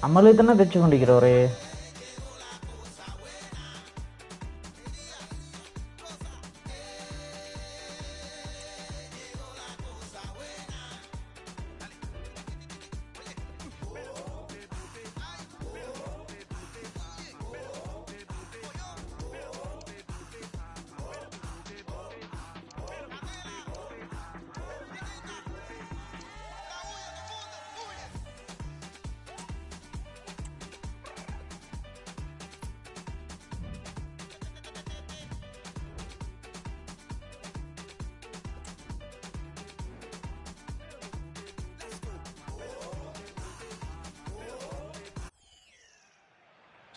നമ്മളീ തന്നെ വെച്ചുകൊണ്ടിരിக்கிறോറേ.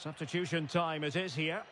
Substitution time it is here.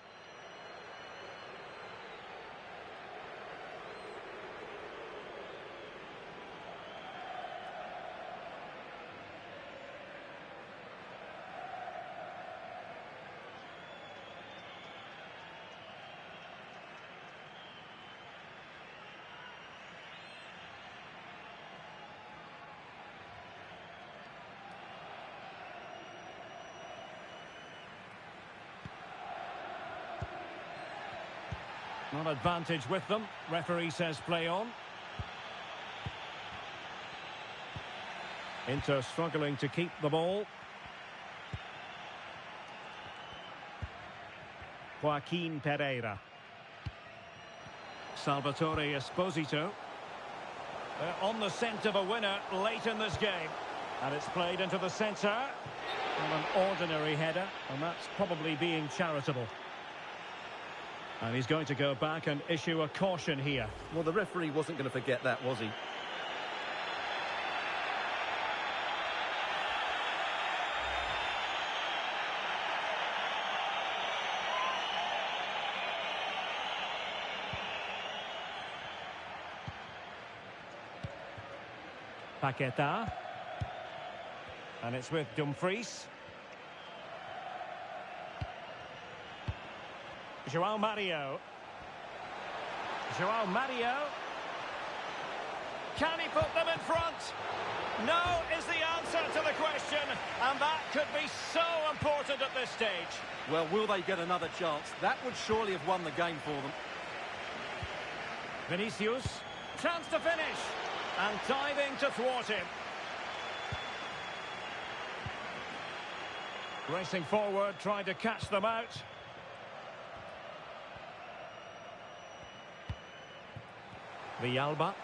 Not advantage with them. Referee says play on. Inter struggling to keep the ball. Joaquin Pereira. Salvatore Esposito. They're on the scent of a winner late in this game. And it's played into the centre. Well, an ordinary header, and that's probably being charitable. And he's going to go back and issue a caution here. Well, the referee wasn't going to forget that, was he? Paqueta. And it's with Dumfries. João Mario. João Mario. Can he put them in front? No is the answer to the question, and that could be so important at this stage. Well, will they get another chance? That would surely have won the game for them. Vinicious. Chance to finish. And diving to thwart him. Racing forward, trying to catch them out. Villalba.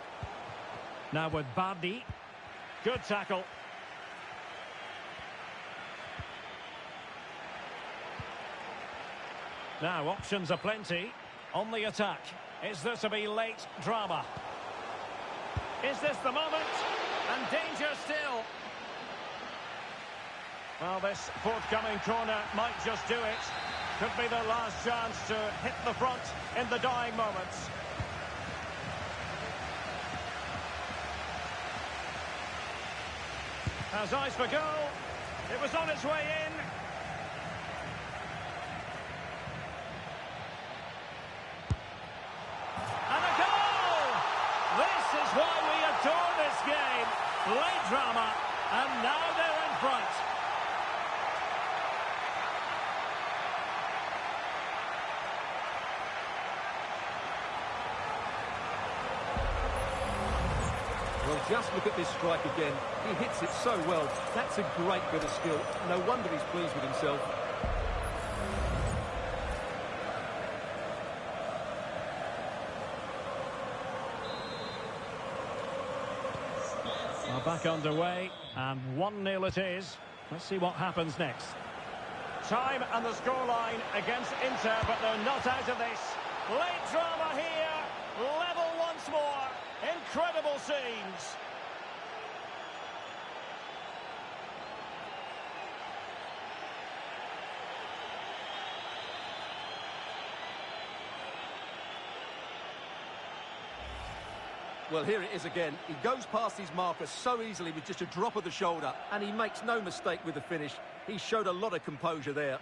Now with Bardi. Good tackle. Now options are plenty. On the attack. Is there to be late drama? Is this the moment? And danger still. Well, this forthcoming corner might just do it. Could be the last chance to hit the front in the dying moments. Has eyes for goal. It was on its way in. And a goal! This is why we adore this game. Late drama, and now they're in front. Well, just look at this strike again. He hits it so well. That's a great bit of skill. No wonder he's pleased with himself. Well, back underway, and 1-0 it is. Let's see what happens next. Time and the scoreline against Inter, but they're not out of this. Late drama here. Level once more. Incredible scenes. Well, here it is again. He goes past his marker so easily with just a drop of the shoulder, and he makes no mistake with the finish. He showed a lot of composure there.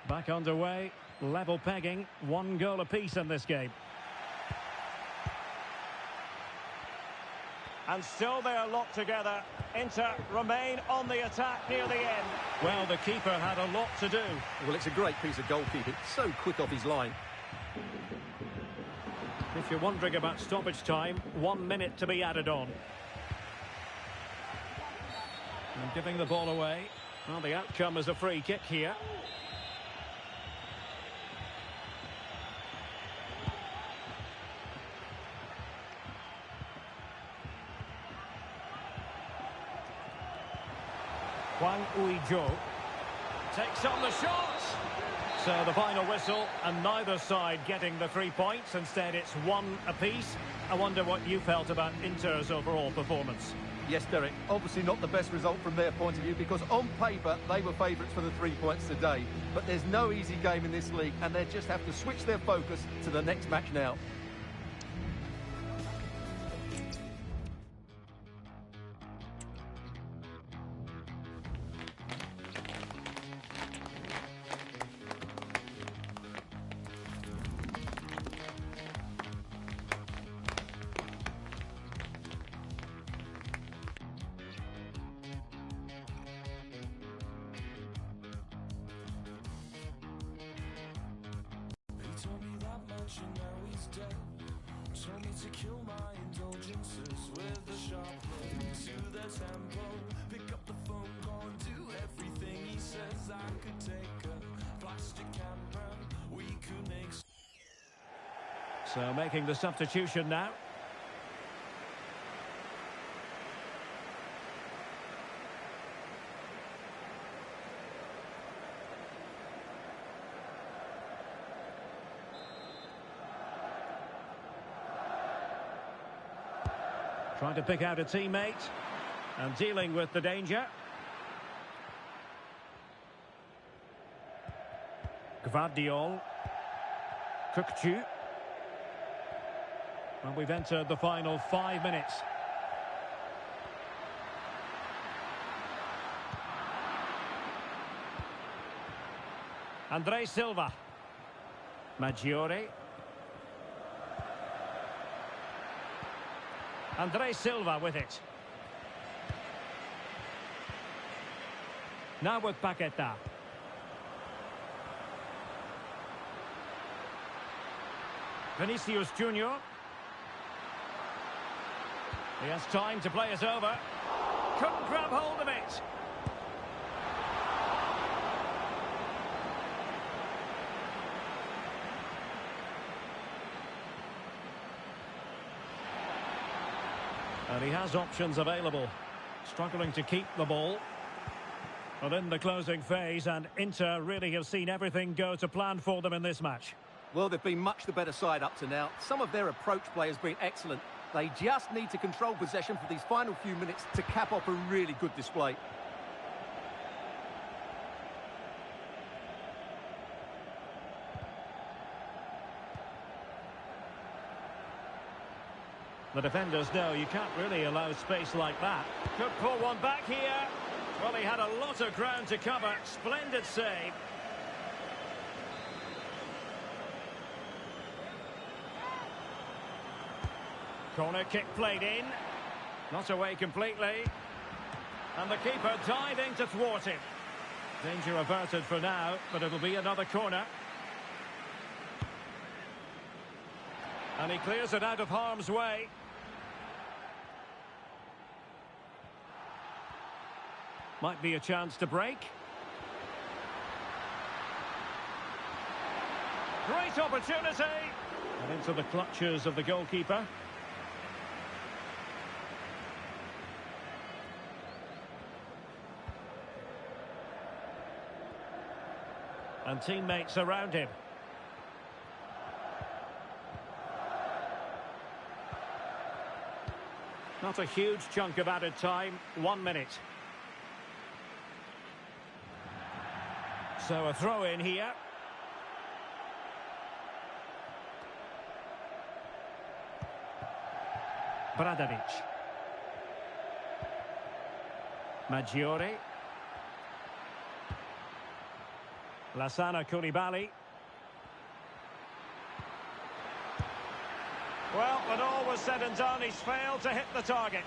Back underway, level pegging, 1 goal apiece in this game. And still they're locked together. Inter remain on the attack near the end. Well, the keeper had a lot to do. Well, it's a great piece of goalkeeping. So quick off his line. If you're wondering about stoppage time, 1 minute to be added on. And giving the ball away. Well, the outcome is a free kick here. Hwang Ui-jo takes on the shot. So the final whistle, and neither side getting the 3 points. Instead, it's one apiece. I wonder what you felt about Inter's overall performance. Yes, Derek, obviously not the best result from their point of view, because on paper they were favourites for the 3 points today. But there's no easy game in this league, and they just have to switch their focus to the next match now. Told me that much and now he's dead. Told me to kill my indulgences with a sharp look to their tempo. Pick up the phone, call and do everything he says. I could take a plastic camera, we could make. So making the substitution now. Trying to pick out a teammate and dealing with the danger. Gvardiol. Kukcu. And we've entered the final 5 minutes. Andre Silva. Maggiore. Andre Silva with it. Now with Paqueta. Vinicious Junior. He has time to play it over. Couldn't grab hold of it. And he has options available. Struggling to keep the ball. But in the closing phase, and Inter really have seen everything go to plan for them in this match. Well, they've been much the better side up to now. Some of their approach play has been excellent. They just need to control possession for these final few minutes to cap off a really good display. The defenders know you can't really allow space like that. Could pull one back here. Well, he had a lot of ground to cover. Splendid save. Corner kick played in. Not away completely. And the keeper diving to thwart him. Danger averted for now, but it'll be another corner. And he clears it out of harm's way. Might be a chance to break. Great opportunity. And into the clutches of the goalkeeper. And teammates around him. Not a huge chunk of added time, 1 minute. So a throw in here. Bradaric. Maggiore. Lassana Koulibaly. Well, when all was said and done, he's failed to hit the target.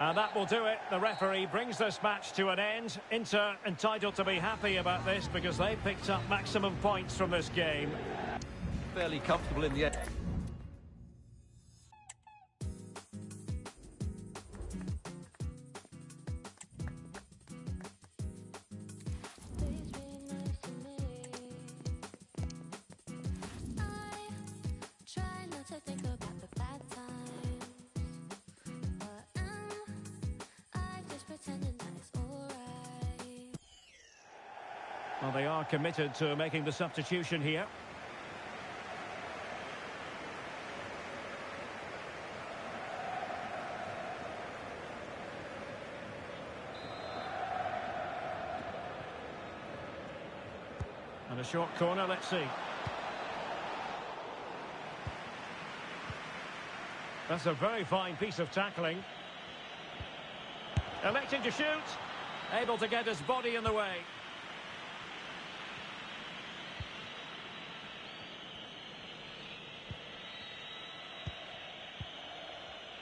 And that will do it. The referee brings this match to an end. Inter entitled to be happy about this because they picked up maximum points from this game. Fairly comfortable in the end. Well, they are committed to making the substitution here. And a short corner, let's see. That's a very fine piece of tackling. Electing to shoot. Able to get his body in the way.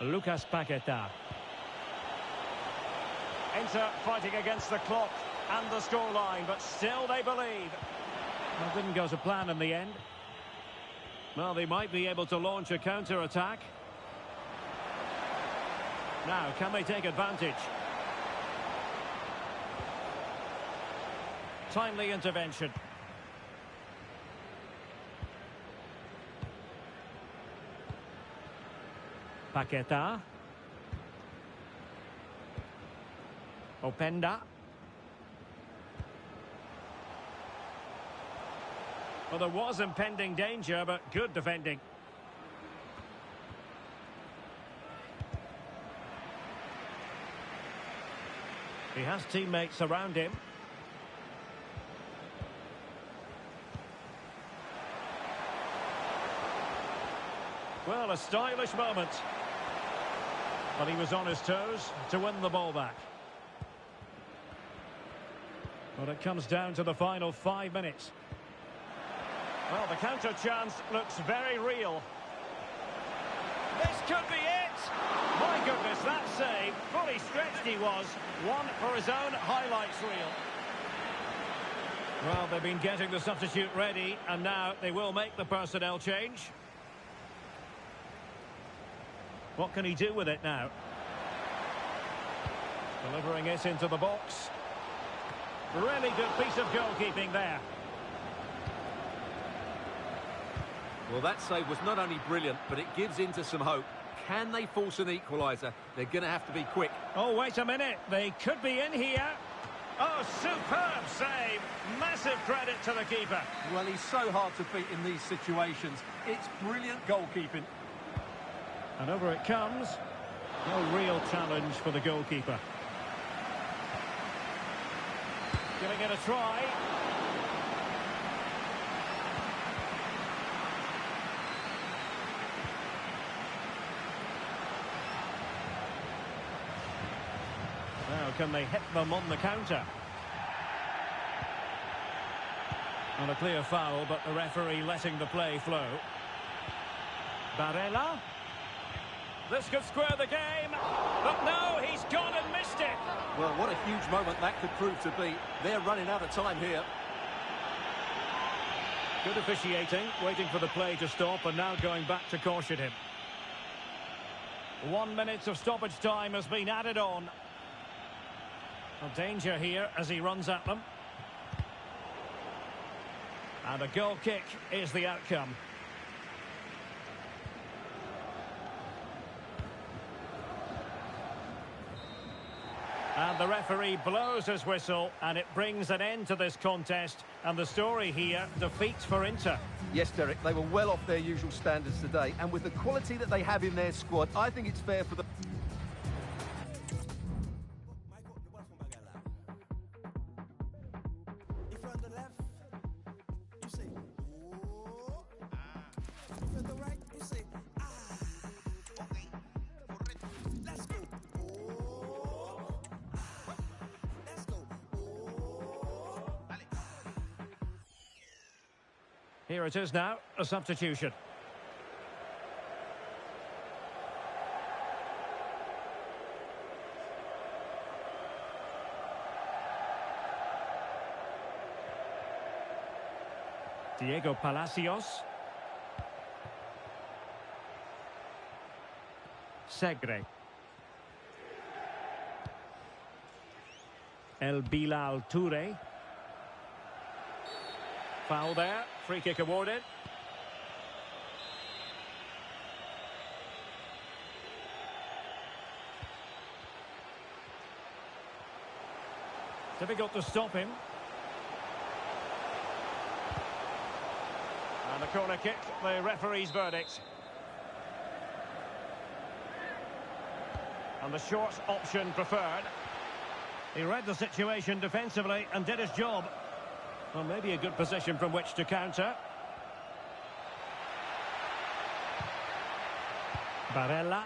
Lucas Paqueta. Inter fighting against the clock and the scoreline, but still they believe. Well, didn't go to plan in the end. Well, they might be able to launch a counter-attack. Now, can they take advantage? Timely intervention. Paqueta. Openda. Well, there was impending danger, but good defending. He has teammates around him. Well, a stylish moment. But he was on his toes to win the ball back. But it comes down to the final 5 minutes. Well, the counter chance looks very real. This could be it! My goodness, that save. Fully stretched he was. One for his own highlights reel. Well, they've been getting the substitute ready, and now they will make the personnel change. What can he do with it now? Delivering it into the box. Really good piece of goalkeeping there. Well, that save was not only brilliant, but it gives into some hope. Can they force an equaliser? They're going to have to be quick. Oh, wait a minute. They could be in here. Oh, superb save. Massive credit to the keeper. Well, he's so hard to beat in these situations. It's brilliant goalkeeping. And over it comes. No real challenge for the goalkeeper. Giving it a try. Now, can they hit them on the counter? On a clear foul, but the referee letting the play flow. Barella. This could square the game, but no, he's gone and missed it. Well, what a huge moment that could prove to be. They're running out of time here. Good officiating, waiting for the play to stop and now going back to caution him. 1 minute of stoppage time has been added on. A danger here as he runs at them. And a goal kick is the outcome. And the referee blows his whistle, and it brings an end to this contest. And the story here, defeat for Inter. Yes, Derek, they were well off their usual standards today. And with the quality that they have in their squad, I think it's fair for them. Here it is now, a substitution. Diego Palacios. Segre. El Bilal Toure. Foul there. Free kick awarded. Difficult to stop him. And a corner kick, the referee's verdict. And the short option preferred. He read the situation defensively and did his job. Well, maybe a good position from which to counter. Barella.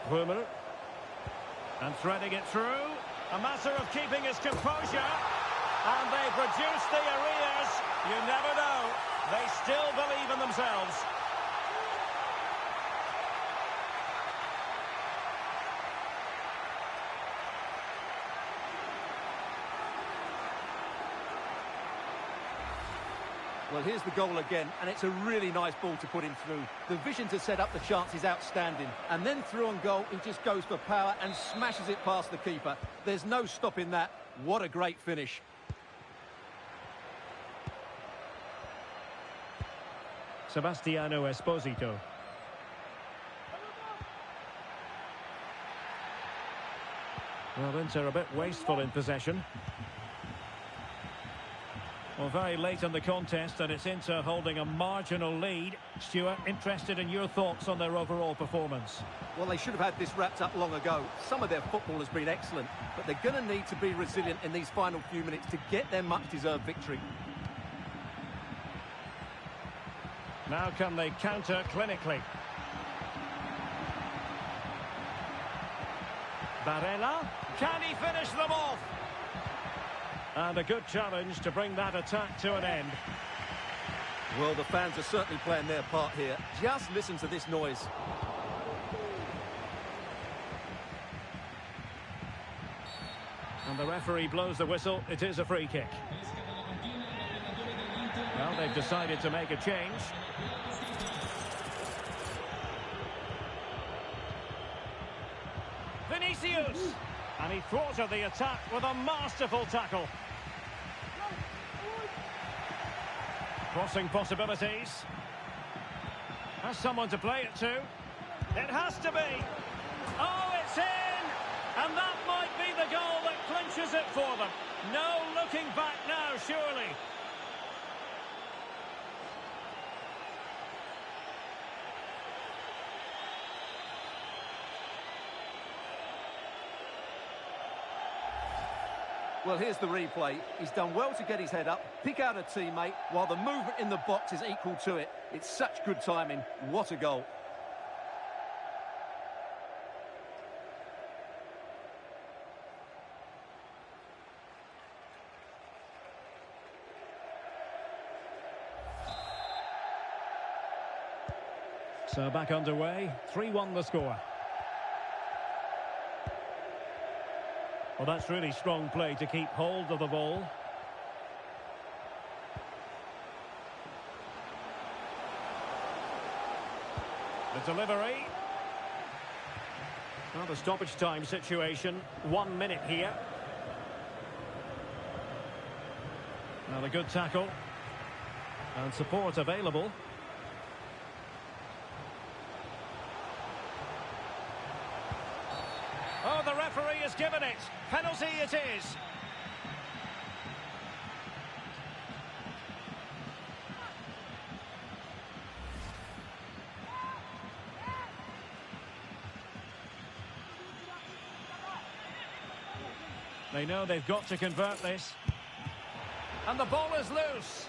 Hummel. And threading it through. A matter of keeping his composure. And they produce the arrears. You never know. They still believe in themselves. Well, here's the goal again, and it's a really nice ball to put him through. The vision to set up the chance is outstanding. And then through on goal, he just goes for power and smashes it past the keeper. There's no stopping that. What a great finish. Sebastiano Esposito. Well, Inter a bit wasteful in possession. Well, very late in the contest, and it's Inter holding a marginal lead. Stuart, interested in your thoughts on their overall performance? Well, they should have had this wrapped up long ago. Some of their football has been excellent, but they're going to need to be resilient in these final few minutes to get their much-deserved victory. Now can they counter clinically? Barella, can he finish them off? And a good challenge to bring that attack to an end. Well, the fans are certainly playing their part here. Just listen to this noise. And the referee blows the whistle. It is a free kick. Well, they've decided to make a change. Vinicious! And he thwarted the attack with a masterful tackle. Crossing possibilities. Has someone to play it to. It has to be. Oh, it's in! And that might be the goal that clinches it for them. No looking back now, surely. Well, here's the replay. He's done well to get his head up, pick out a teammate, while the movement in the box is equal to it. It's such good timing. What a goal. So back underway, 3-1 the score. Well, that's really strong play to keep hold of the ball. The delivery. Well, the stoppage time situation, 1 minute here. Now a good tackle. And support available. Oh, the referee has given it. Penalty it is. They know they've got to convert this. And the ball is loose.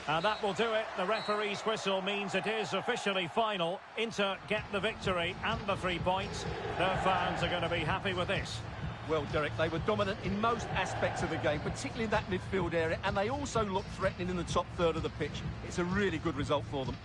And that will do it. The referee's whistle means it is officially final. Inter get the victory and the 3 points. Their fans are going to be happy with this. Well, Derek, they were dominant in most aspects of the game, particularly in that midfield area, and they also looked threatening in the top third of the pitch. It's a really good result for them.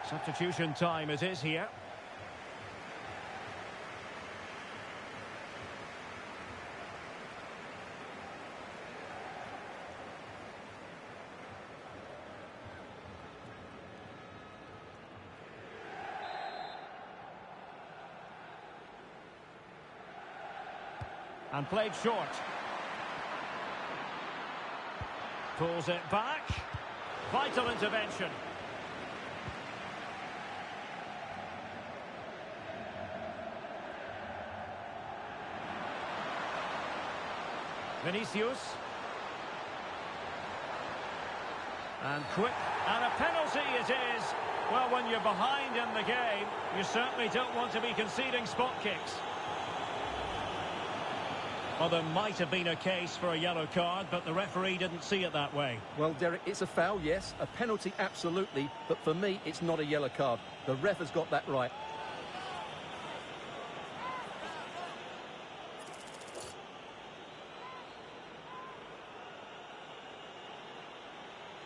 Substitution time it is here. And played short. Pulls it back. Vital intervention. Vinicious. And quick. And a penalty it is. Well, when you're behind in the game, you certainly don't want to be conceding spot kicks. Well, there might have been a case for a yellow card, but the referee didn't see it that way. Well, Derek, it's a foul, yes. A penalty, absolutely. But for me, it's not a yellow card. The ref has got that right.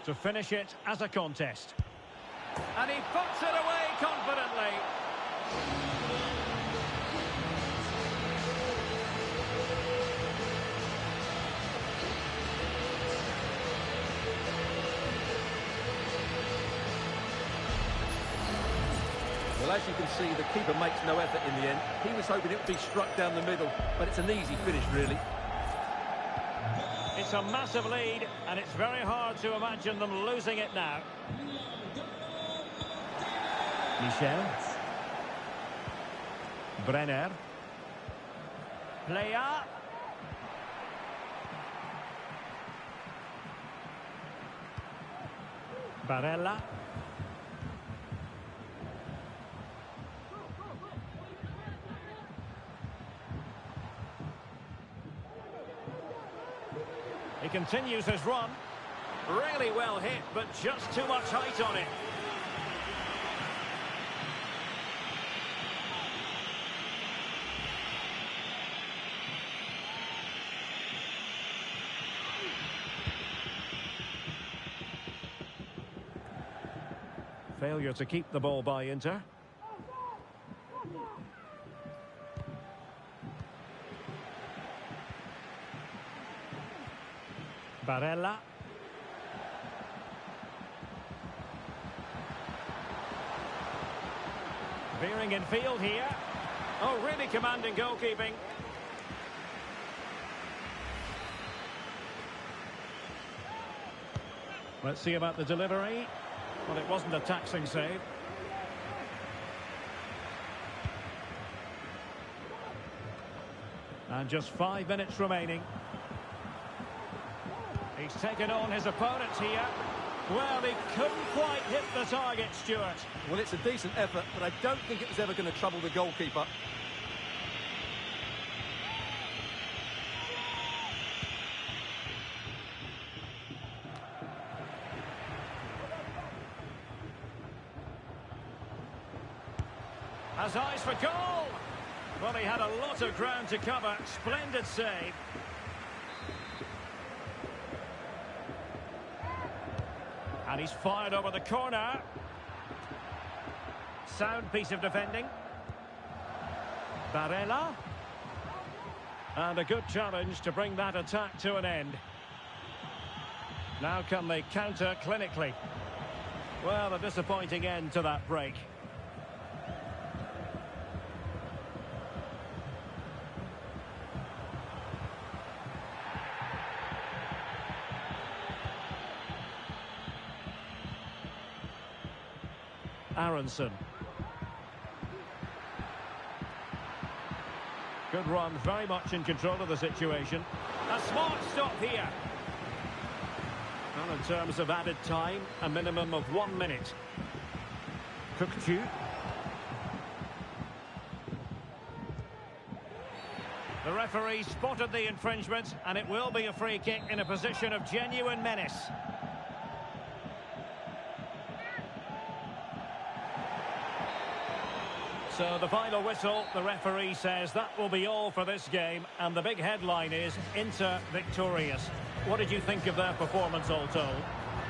To finish it as a contest. And he puts it away confidently. Well, as you can see, the keeper makes no effort in the end. He was hoping it would be struck down the middle, but it's an easy finish, really. It's a massive lead, and it's very hard to imagine them losing it now. Michel. Brenner. Playa. Barella. He continues his run. Really well hit, but just too much height on it. Failure to keep the ball by Inter. Barella. Veering in field here. Oh, really commanding goalkeeping. Let's see about the delivery. Well, it wasn't a taxing save. And just 5 minutes remaining. He's taken on his opponents here. Well, he couldn't quite hit the target, Stuart. Well, it's a decent effort, but I don't think it was ever going to trouble the goalkeeper. Has eyes for goal. Well, he had a lot of ground to cover. Splendid save. And he's fired over the corner. Sound piece of defending. Barella. And a good challenge to bring that attack to an end. Now can they counter clinically? Well, a disappointing end to that break. Aronson. Good run, very much in control of the situation. A smart stop here. Well, in terms of added time, a minimum of 1 minute. Cookchu. The referee spotted the infringement, and it will be a free kick in a position of genuine menace. So the final whistle, the referee says that will be all for this game, and the big headline is Inter victorious. What did you think of their performance all told?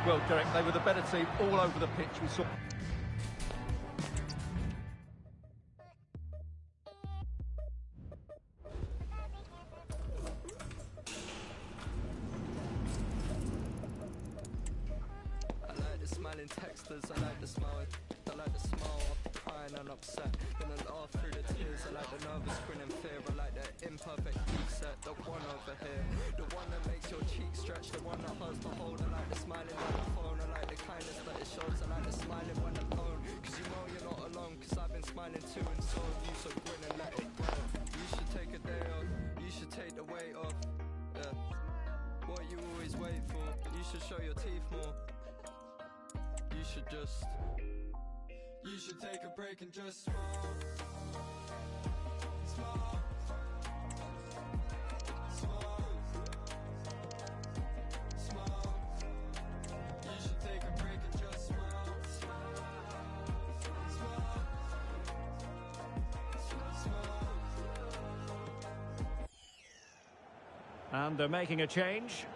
Well, Derek, they were the better team all over the pitch. We saw... I like the smiling texters, I like the smile of crying and upset. Gonna laugh through the tears, I like the nervous grin and fear. I like the imperfect reset, the one over here. The one that makes your cheeks stretch, the one that hurts to hold. I like the smiling on the phone, I like the kindness that it shows. I like the smiling when alone, cause you know you're not alone. Cause I've been smiling too and so have you, so grin and let it go. You should take a day off, you should take the weight off. Yeah. What you always wait for, you should show your teeth more. You should just... You should take a break and just smile. Smile. Smile. Smile. You should take a break and just smile. Smile. Smile. Smile. And they're making a change.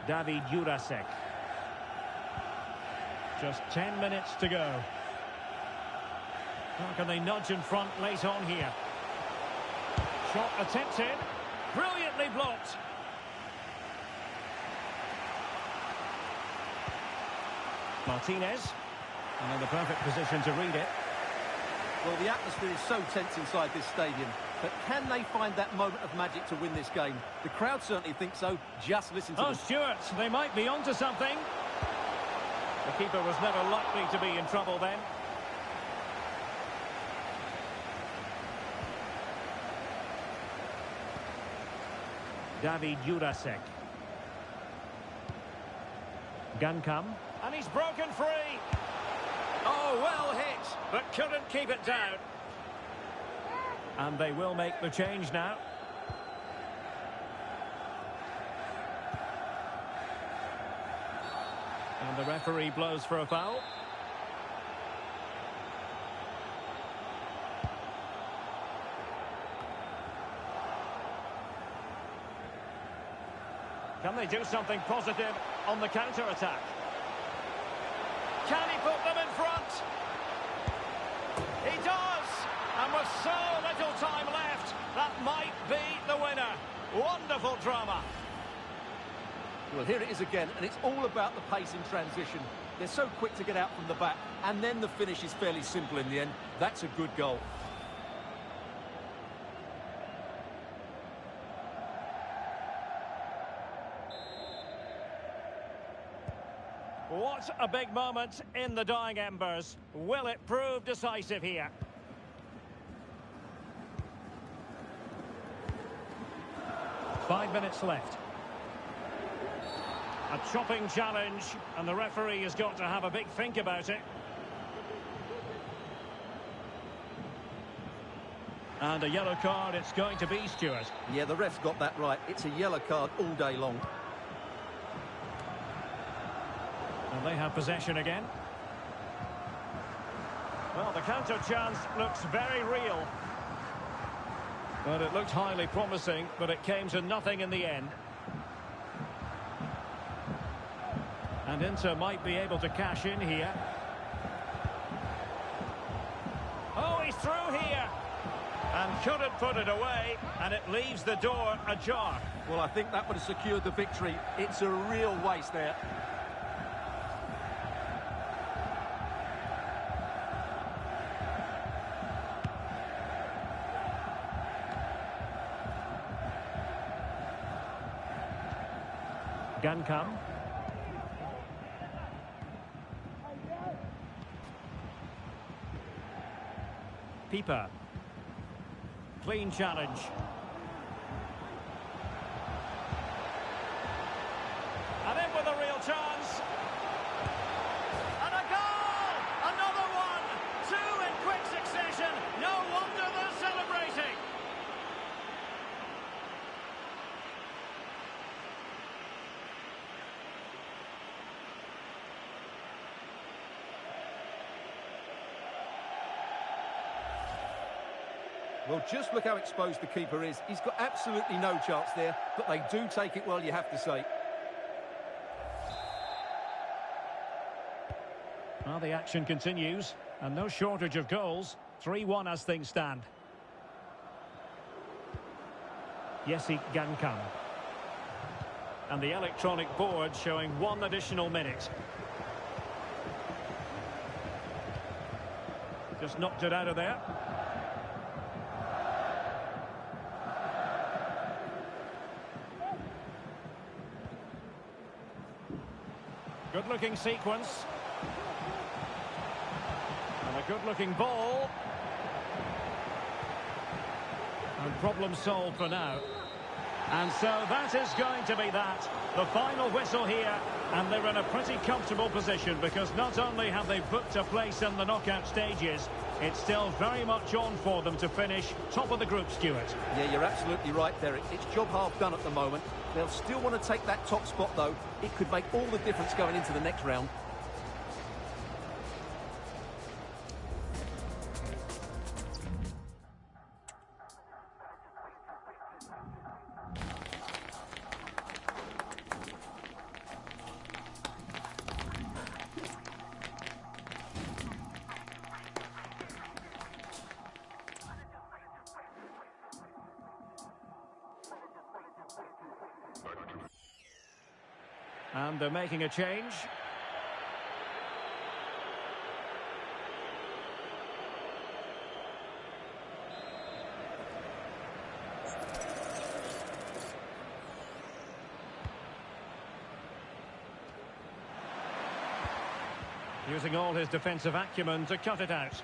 David Jurasek. Just 10 minutes to go. How can they nudge in front late on here? Shot attempted. Brilliantly blocked. Martinez. And in the perfect position to read it. Well, the atmosphere is so tense inside this stadium. But can they find that moment of magic to win this game? The crowd certainly think so. Just listen to them. Stewart, they might be onto something. The keeper was never likely to be in trouble then. David Jurasek. Guncam. And he's broken free. Oh, well hit, but couldn't keep it down. And they will make the change now. And the referee blows for a foul. Can they do something positive on the counter-attack? Can he put them in front? He does! And with so little time left, that might be the winner. Wonderful drama. Well, here it is again, and it's all about the pace in transition. They're so quick to get out from the back, and then the finish is fairly simple in the end. That's a good goal. What a big moment in the dying embers. Will it prove decisive here? Five minutes left. A chopping challenge, and the referee has got to have a big think about it. And a yellow card it's going to be, Stuart. Yeah, the ref's got that right. It's a yellow card all day long. And they have possession again. Well, the counter chance looks very real. But it looked highly promising, but it came to nothing in the end. And Inter might be able to cash in here. Oh, he's through here. And couldn't put it away, and it leaves the door ajar. Well, I think that would have secured the victory. It's a real waste there. Gankam. Pipa. Clean challenge. And in with a real chance. And a goal! Another one! Two in quick succession. No wonder they're celebrating. Well, just look how exposed the keeper is. He's got absolutely no chance there, but they do take it well, you have to say. Well, the action continues, and no shortage of goals. 3-1 as things stand. Yesi Gankam. And the electronic board showing 1 additional minute. Just knocked it out of there. Good-looking sequence. And a good-looking ball. And problem solved for now. And so that is going to be that. The final whistle here. And they're in a pretty comfortable position because not only have they booked a place in the knockout stages, it's still very much on for them to finish top of the group, Stuart. Yeah, you're absolutely right there. It's job half done at the moment. They'll still want to take that top spot, though. It could make all the difference going into the next round. And they're making a change. Using all his defensive acumen to cut it out.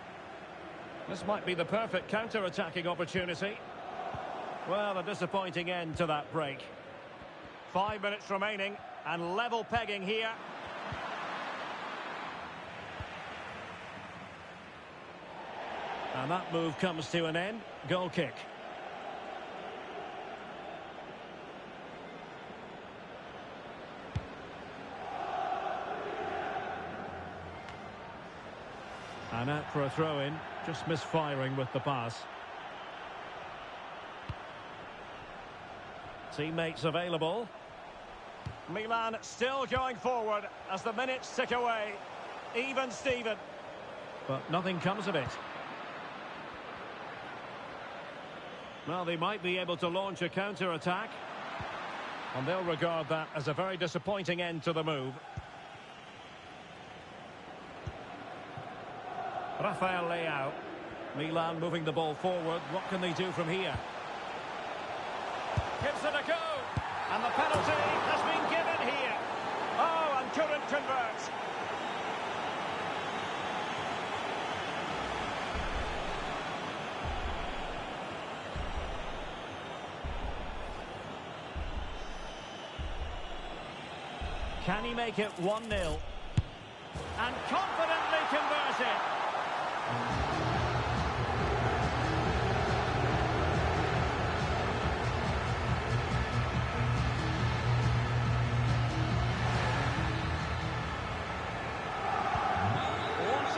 This might be the perfect counter-attacking opportunity. Well, a disappointing end to that break. 5 minutes remaining. And level pegging here. And that move comes to an end. Goal kick. And out for a throw-in. Just misfiring with the pass. Teammates available. Milan still going forward as the minutes tick away. Even Steven. But nothing comes of it. Well, they might be able to launch a counter-attack. And they'll regard that as a very disappointing end to the move. Rafael Leao. Milan moving the ball forward. What can they do from here? Gives it a go. And the penalty has been given here. Oh, and couldn't convert. Can he make it 1-0? And confidently convert it.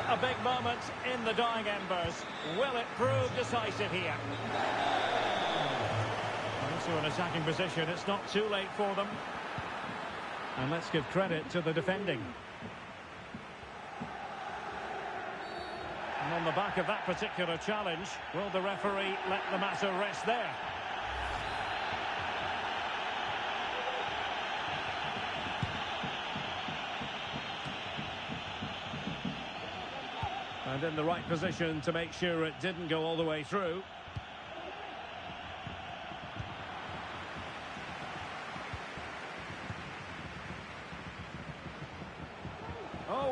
A big moment in the dying embers. Will it prove decisive here? Into an attacking position. It's not too late for them. And let's give credit to the defending. And on the back of that particular challenge, will the referee let the matter rest there? And in the right position to make sure it didn't go all the way through.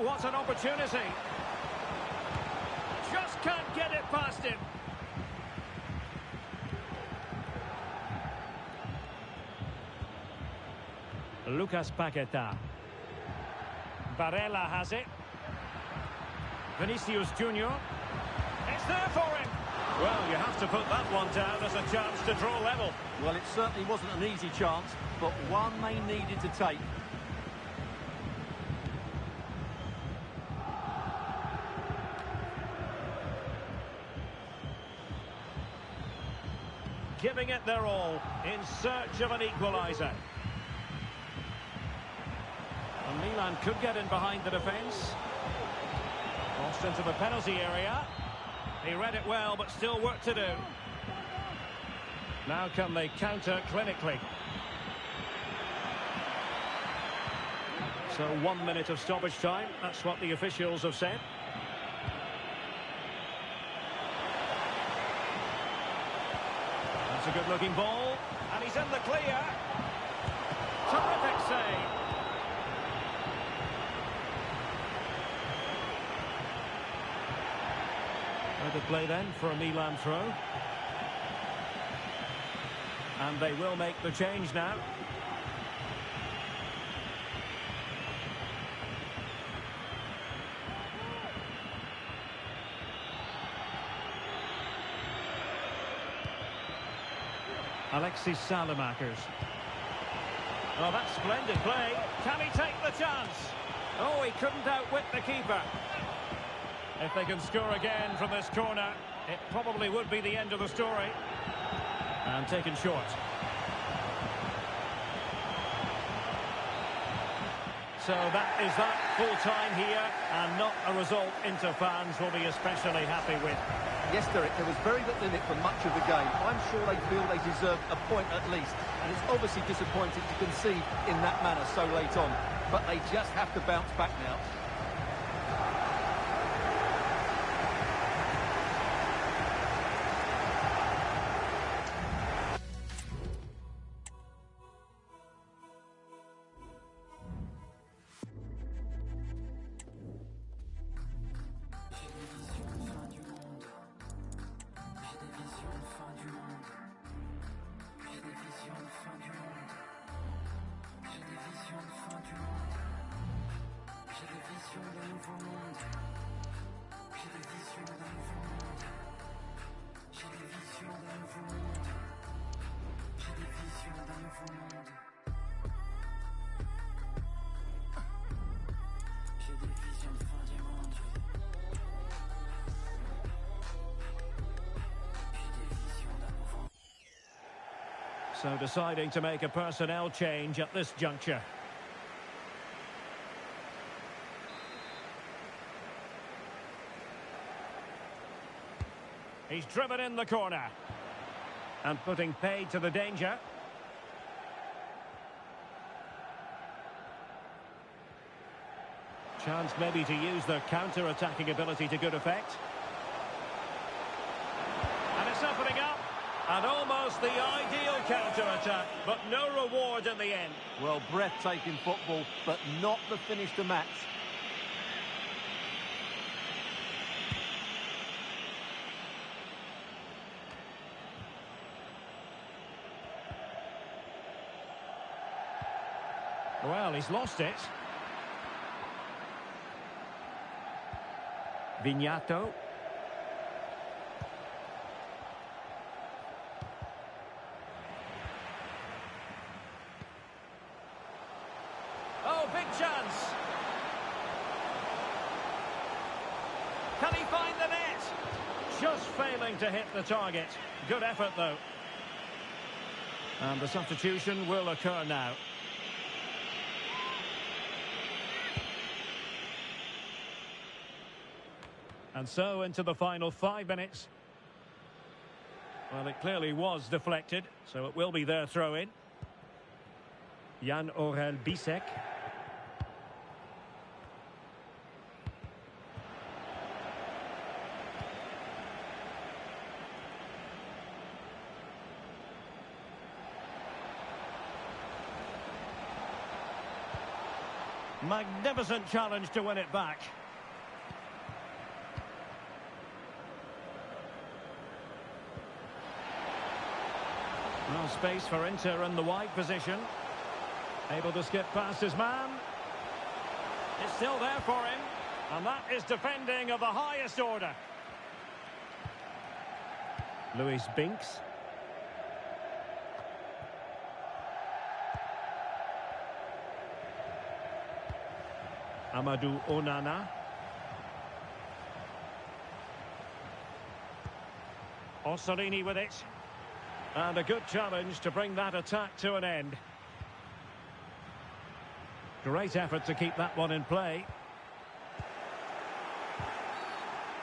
Oh, what an opportunity. Just can't get it past him. Lucas Paqueta. Barella has it. Vinicious Junior. It's there for him. Well, you have to put that one down as a chance to draw level. Well, it certainly wasn't an easy chance, but one they needed to take. Giving it their all in search of an equaliser. And Milan could get in behind the defence. Crossed into the penalty area. He read it well, but still work to do. Now can they counter clinically? So 1 minute of stoppage time. That's what the officials have said. That's a good-looking ball. And he's in the clear. Terrific save. To play then for a Milan throw. And they will make the change now. Alexis Salamakers. Oh, that's splendid play. Can he take the chance? Oh, he couldn't outwit the keeper. If they can score again from this corner, it probably would be the end of the story. And taken short. So that is that, full time here, and not a result Inter fans will be especially happy with. Yes, Derek, there was very little in it for much of the game. I'm sure they feel they deserve a point at least, and it's obviously disappointing to concede in that manner so late on. But they just have to bounce back now. So deciding to make a personnel change at this juncture. He's driven in the corner. And putting paid to the danger. Chance maybe to use their counter-attacking ability to good effect. And it's opening up. And almost the ideal counter-attack, but no reward in the end. Well, breathtaking football, but not the finish to match. Well, he's lost it. Vignato. Oh, big chance. Can he find the net? Just failing to hit the target. Good effort, though. And the substitution will occur now. And so into the final 5 minutes. Well, it clearly was deflected, so it will be their throw-in. Jan Orel Bisek. Magnificent challenge to win it back. Well, space for Inter in the wide position. Able to skip past his man. It's still there for him. And that is defending of the highest order. Luis Binks. Amadou Onana. Orsolini with it. And a good challenge to bring that attack to an end. Great effort to keep that one in play.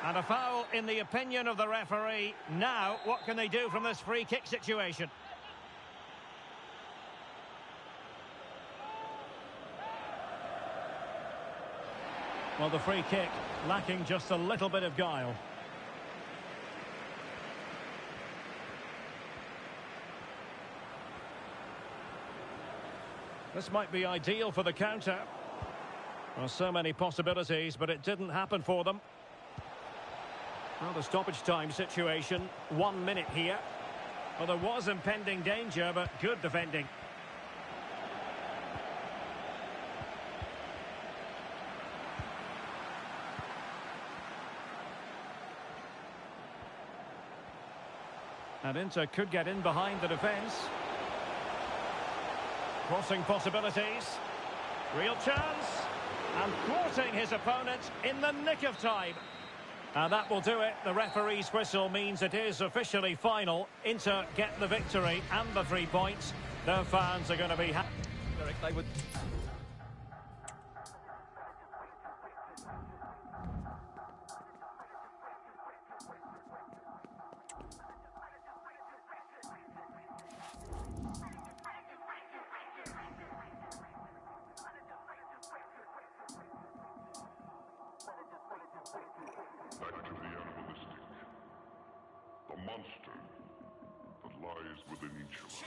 And a foul in the opinion of the referee. Now, what can they do from this free kick situation? Well, the free kick lacking just a little bit of guile. This might be ideal for the counter. Well, so many possibilities, but it didn't happen for them. Well, the stoppage time situation, 1 minute here. Well, there was impending danger, but good defending. And Inter could get in behind the defence. Crossing possibilities. Real chance. And thwarting his opponent in the nick of time. And that will do it. The referee's whistle means it is officially final. Inter get the victory and the 3 points. Their fans are going to be happy. They would... Back to the animalistic, the monster that lies within each of us.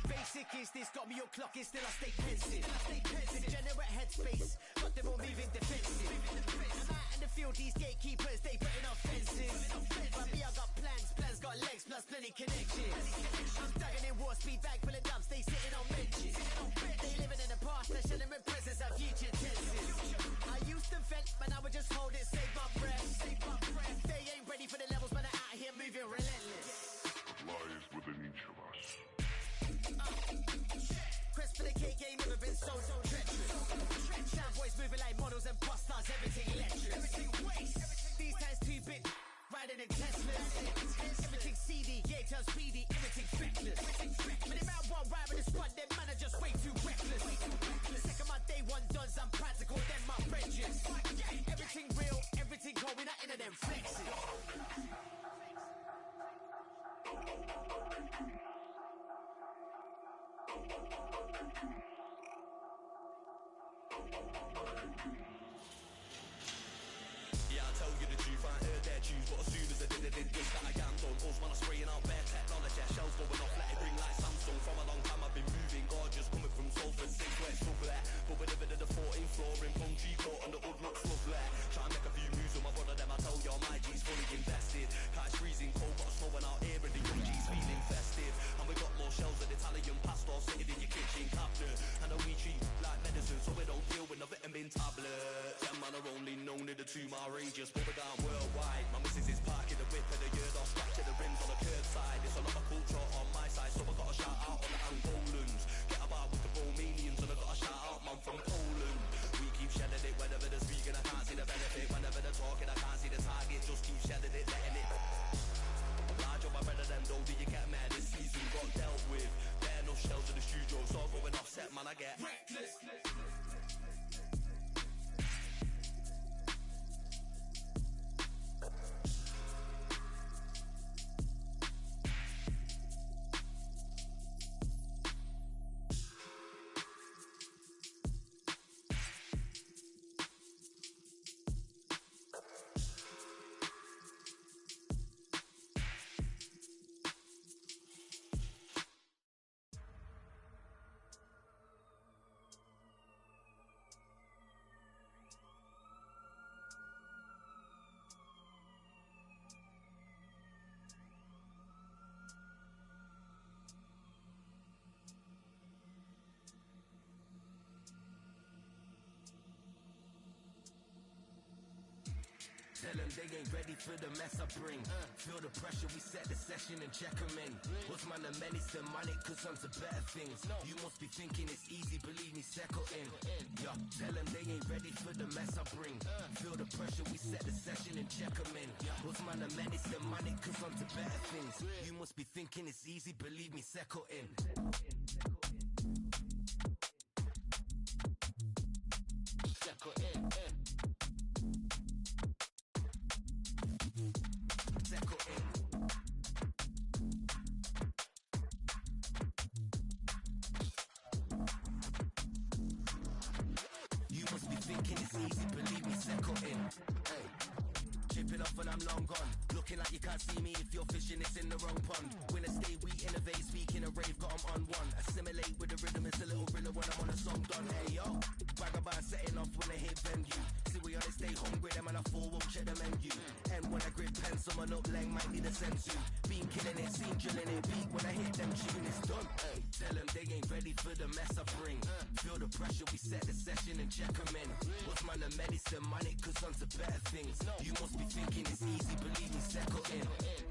Basic is this, got me on clock, is still I stay pensive. Degenerate headspace, got them all moving defensive. I'm out in the field, these gatekeepers, they putting on fences. But me, I got plans got legs, plus plenty connections. I'm tagging in war speed, bag full of dumps, they sitting on benches. They living in the past, they're showing in presence of future tenses. I used to vent, man, I would just hold it, save my breath. They ain't ready for the levels, but they're out here moving relentless. Lies within each of us. Quest for the cake ain't never been so treacherous. Sound boys moving like models and bust stars, everything electric. Everything waste. These times 2-bit, riding in Teslas. Everything CD, yeah, turns speedy, everything feckless. But the amount one ride with the squad, them man are just way too reckless. The second my day one done's, I'm practical, then my bridges. Everything real, everything cold, we not into them flexes. Yeah, I tell you the truth, I ain't heard their tunes, but as soon as I did this that I am done. Us man are spraying out bare technology, shells going off, let it ring like Samsung. From a long time I've been moving, gorgeous, coming from Salford, 6 west sub there. But we live in the 14th floor in Punchy Court, and the hood looks lovely. Try and make a few moves with my brother, them I tell you, my G's fully invested. It's freezing cold, got a snowing out here, and the young G's feeling festive. And we got more shells than Italian pasta sitting in your kitchen cabinet. And we treat like medicine, so we don't deal with no vitamin tablets. Them man are only known to the 2 mile radius, but we gone worldwide. My missus is parking the whip of the year, off scratching the rims on the curbside. It's a lot of culture on my side, so I got a shout out on the Angolans. Get about with the Romanians, and I got a shout out man from Poland. We keep shedding it whenever they're speaking, I can't see the benefit. Whenever they're talking, I can't see the target. Just keep shedding it, letting it. Large on my better them though, do you get mad? This season got dealt with. There no shells in the studio, so I'm going offset, man, I get reckless. them they ain't ready for the mess I bring. Feel the pressure, we set the session and check them in. What's man the menace to money, cause on to better things. You must be thinking it's easy, believe me, settle in. Yeah, tell them they ain't ready for the mess I bring. Feel the pressure, we set the session and check them in. What's man the menace to money, cause on to better things. You must be thinking it's easy, believe me, settle in. Settle in, settle in. You must be thinking it's easy, believe me, settle in. Hey, chip it off when I'm long gone. Looking like you can't see me if you're fishing, it's in the wrong pond. Winner stay, we innovate, speaking a rave, got 'em on one. Assimilate with the rhythm, it's a little thriller when I'm on a song done. Hey yo, vagabond setting off when they hit venue. See we on it, stay hungry, them and I forward, check the menu. And when I grip pen, someone up lang might need a sensu. Been killing it, seen drilling it, beat when I hit them tune, it's done. Hey, tell them they ain't ready for the mess I bring. Feel the pressure, we set the session and check them in. What's man the medicine, money, cause on to better things. You must be thinking it's easy, believe me, settle in.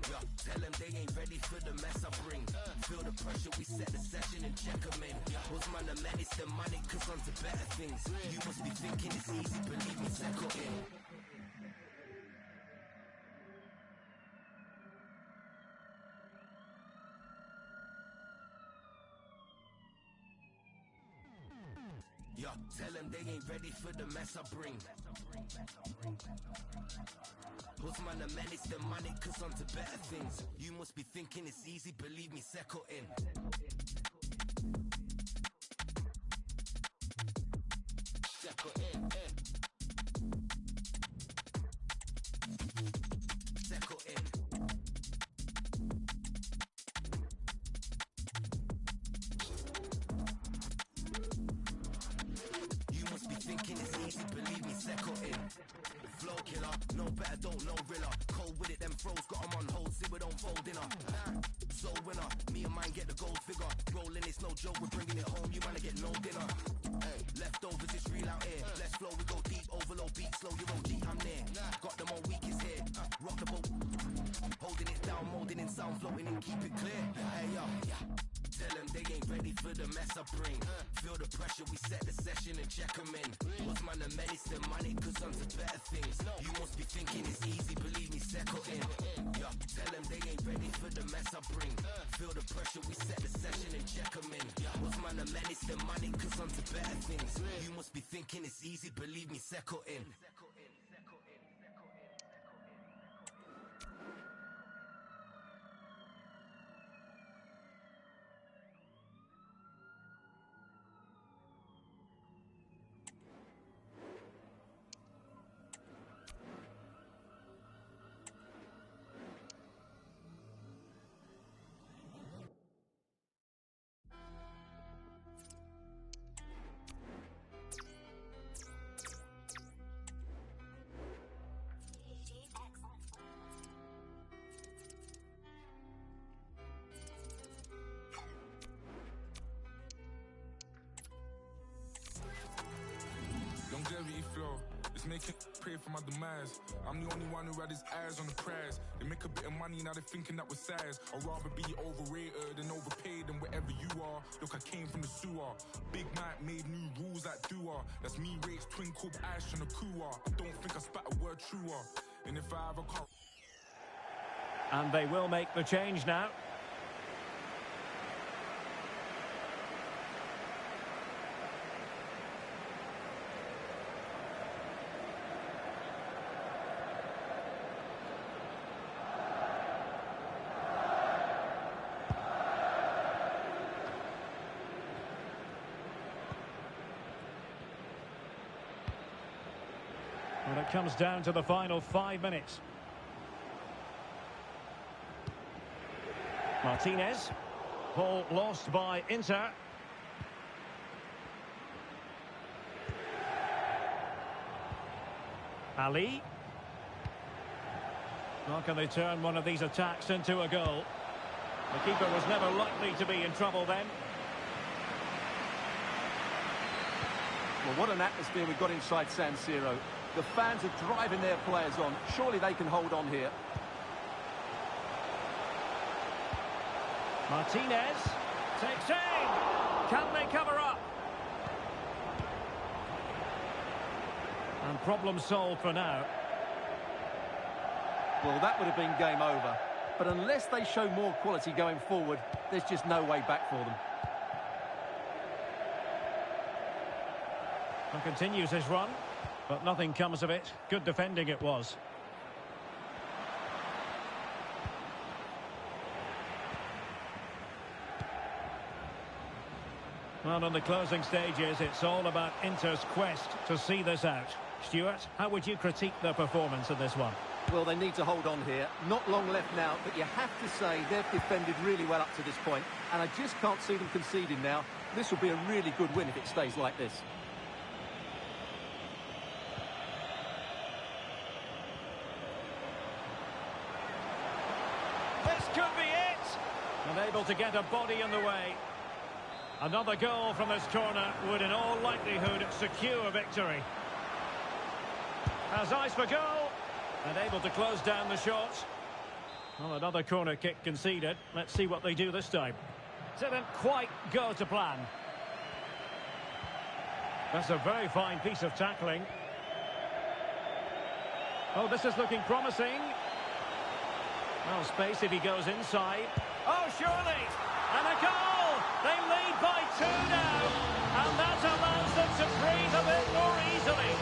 Yeah, tell them they ain't ready for the mess I bring. Feel the pressure, we set the session and check them in. What's man the medicine, money, cause on to better things. You must be thinking it's easy, believe me, settle in. Yeah, tell them they ain't ready for the mess I bring. What's man the menace, the money, cause on to better things. You must be thinking it's easy, believe me, settle in. Settle in, settle in. You must be thinking it's easy, believe me, settle in. Flow killer, no better, don't know riller. Cold with it, them throws got 'em on hold, see we don't fold in her. So winner, me and mine get the gold figure. Rolling, it's no joke, we're bringing it home, you wanna get no dinner. Hey, leftovers, it's real out here. Let's flow, we go deep, overload beat, slow, you OG, I'm there. Got them all weak, is here. Rock the boat, holding it down, molding in sound, floating in, keep it clear. Hey yo, tell them they ain't ready for the mess I bring. Feel the pressure, we set the session and check them in. What's man the medicine, money, cause on to better things. You must be thinking it's easy, believe me, settle in. Yeah, tell them they ain't ready for the mess I bring. Feel the pressure, we set the session and check them in. What's man the medicine, money, cause on to better things. You must be thinking it's easy, believe me, settle in. Longevity flow, it's making pray for my demise. I'm the only one who had his eyes on the prize. They make a bit of money, now they're thinking that we're size. I'd rather be overrated than overpaid than wherever you are. Look, I came from the sewer. Big Mike made new rules like Dua. That's me, Rates, Twinkle, Ash, and a Kua. I don't think I spat a word truer. And if I ever can't... And they will make the change now. Well, it comes down to the final 5 minutes. Martinez. Ball lost by Inter. Ali. How can they turn one of these attacks into a goal? The keeper was never likely to be in trouble then. Well, what an atmosphere we've got inside San Siro. The fans are driving their players on. Surely they can hold on here. Martinez takes aim. Can they cover up? And problem solved for now. Well, that would have been game over. But unless they show more quality going forward, there's just no way back for them. And continues his run, but nothing comes of it. Good defending it was. Well, on the closing stages, it's all about Inter's quest to see this out. Stuart, how would you critique their performance in this one? Well, they need to hold on here. Not long left now, but you have to say they've defended really well up to this point, and I just can't see them conceding now. This will be a really good win if it stays like this. This could be it! Unable to get a body in the way. Another goal from this corner would in all likelihood secure victory. Has eyes for goal. And able to close down the shot. Well, another corner kick conceded. Let's see what they do this time. Didn't quite go to plan. That's a very fine piece of tackling. Oh, this is looking promising. Well, space if he goes inside. Oh, surely! And a goal! They lead by 2 now. And that allows them to breathe a bit more easily.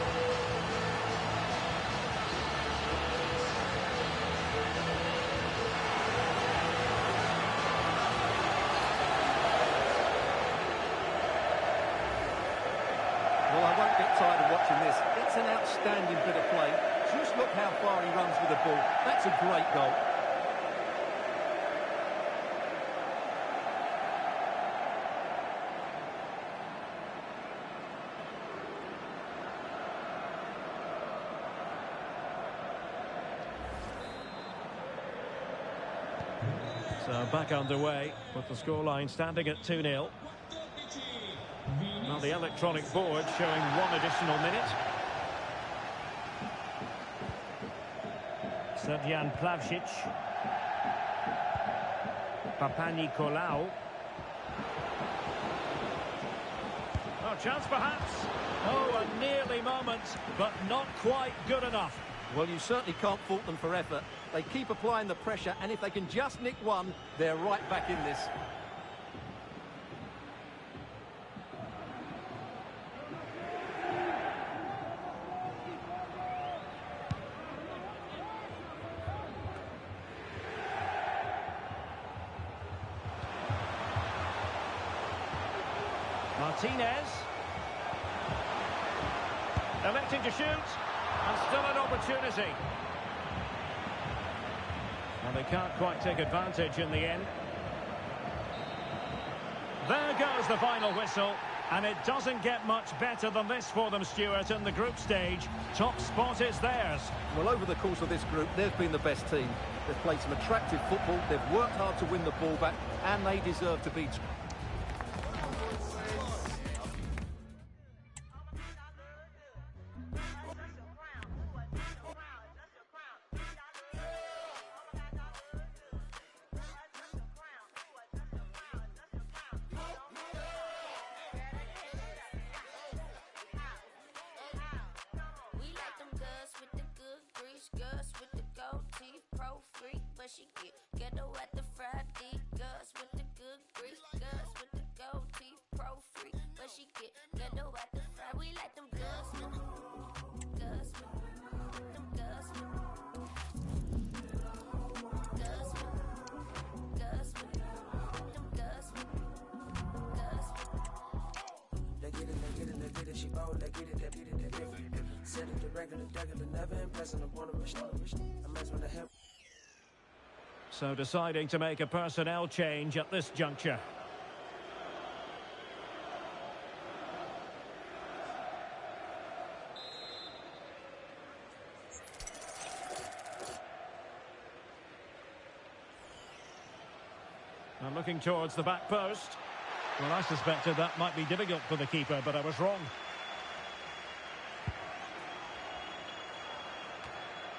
Well, I won't get tired of watching this. It's an outstanding bit of play. Just look how far he runs with the ball. That's a great goal. So back underway with the scoreline standing at 2-0. Now the electronic board showing 1 additional minute. Sergian Plavšić. Papanikolaou. Oh, chance perhaps. Oh, a nearly moment, but not quite good enough. Well, you certainly can't fault them for effort. They keep applying the pressure, and if they can just nick one, they're right back in this. Martinez. Electing to shoot. And still an opportunity. And they can't quite take advantage in the end. There goes the final whistle. And it doesn't get much better than this for them, Stuart, in the group stage. Top spot is theirs. Well, over the course of this group, they've been the best team. They've played some attractive football, they've worked hard to win the ball back, and they deserve to be... She get ghetto at the Friday. Girls with the good grease, girls with the gold teeth, pro freak. But she get ghetto at the Friday. We like them girls with them girls with them girls with girls with girls with them girls with. They get it, she bold, they get it, they different. Set it the regular, never impressing upon a mission. I mess with the help. So deciding to make a personnel change at this juncture. And looking towards the back post. Well, I suspected that might be difficult for the keeper, but I was wrong.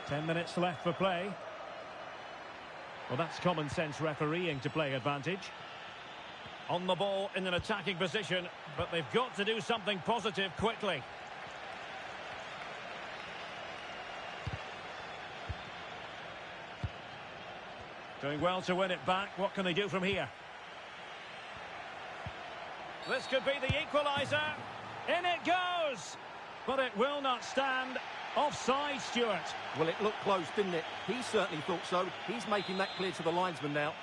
10 minutes left for play. Well, that's common sense refereeing to play advantage. On the ball in an attacking position, but they've got to do something positive quickly. Doing well to win it back. What can they do from here? This could be the equaliser. In it goes! But it will not stand. Offside, Stuart. Well, it looked close, didn't it? He certainly thought so. He's making that clear to the linesman now.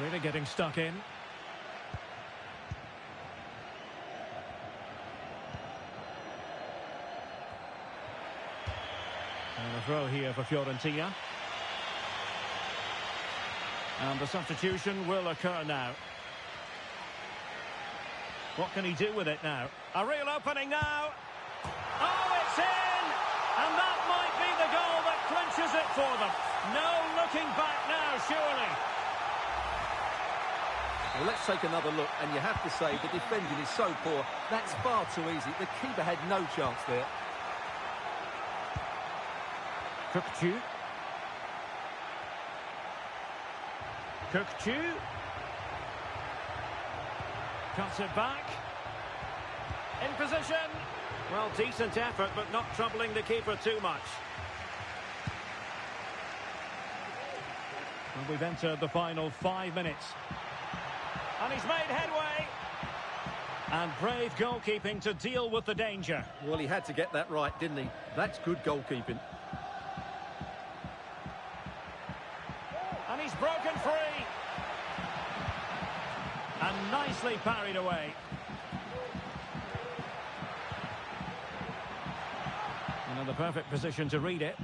Really getting stuck in. And a throw here for Fiorentina. And the substitution will occur now. What can he do with it now? A real opening now. Oh, it's in! And that might be the goal that clinches it for them. No looking back now, surely. Well, let's take another look, and you have to say the defending is so poor. That's far too easy. The keeper had no chance there. Cookchu. Cookchu. Cuts it back. In position. Well, decent effort, but not troubling the keeper too much. Well, we've entered the final 5 minutes. And he's made headway. And brave goalkeeping to deal with the danger. Well, he had to get that right, didn't he? That's good goalkeeping. And he's broken free. And nicely parried away. Another perfect position to read it.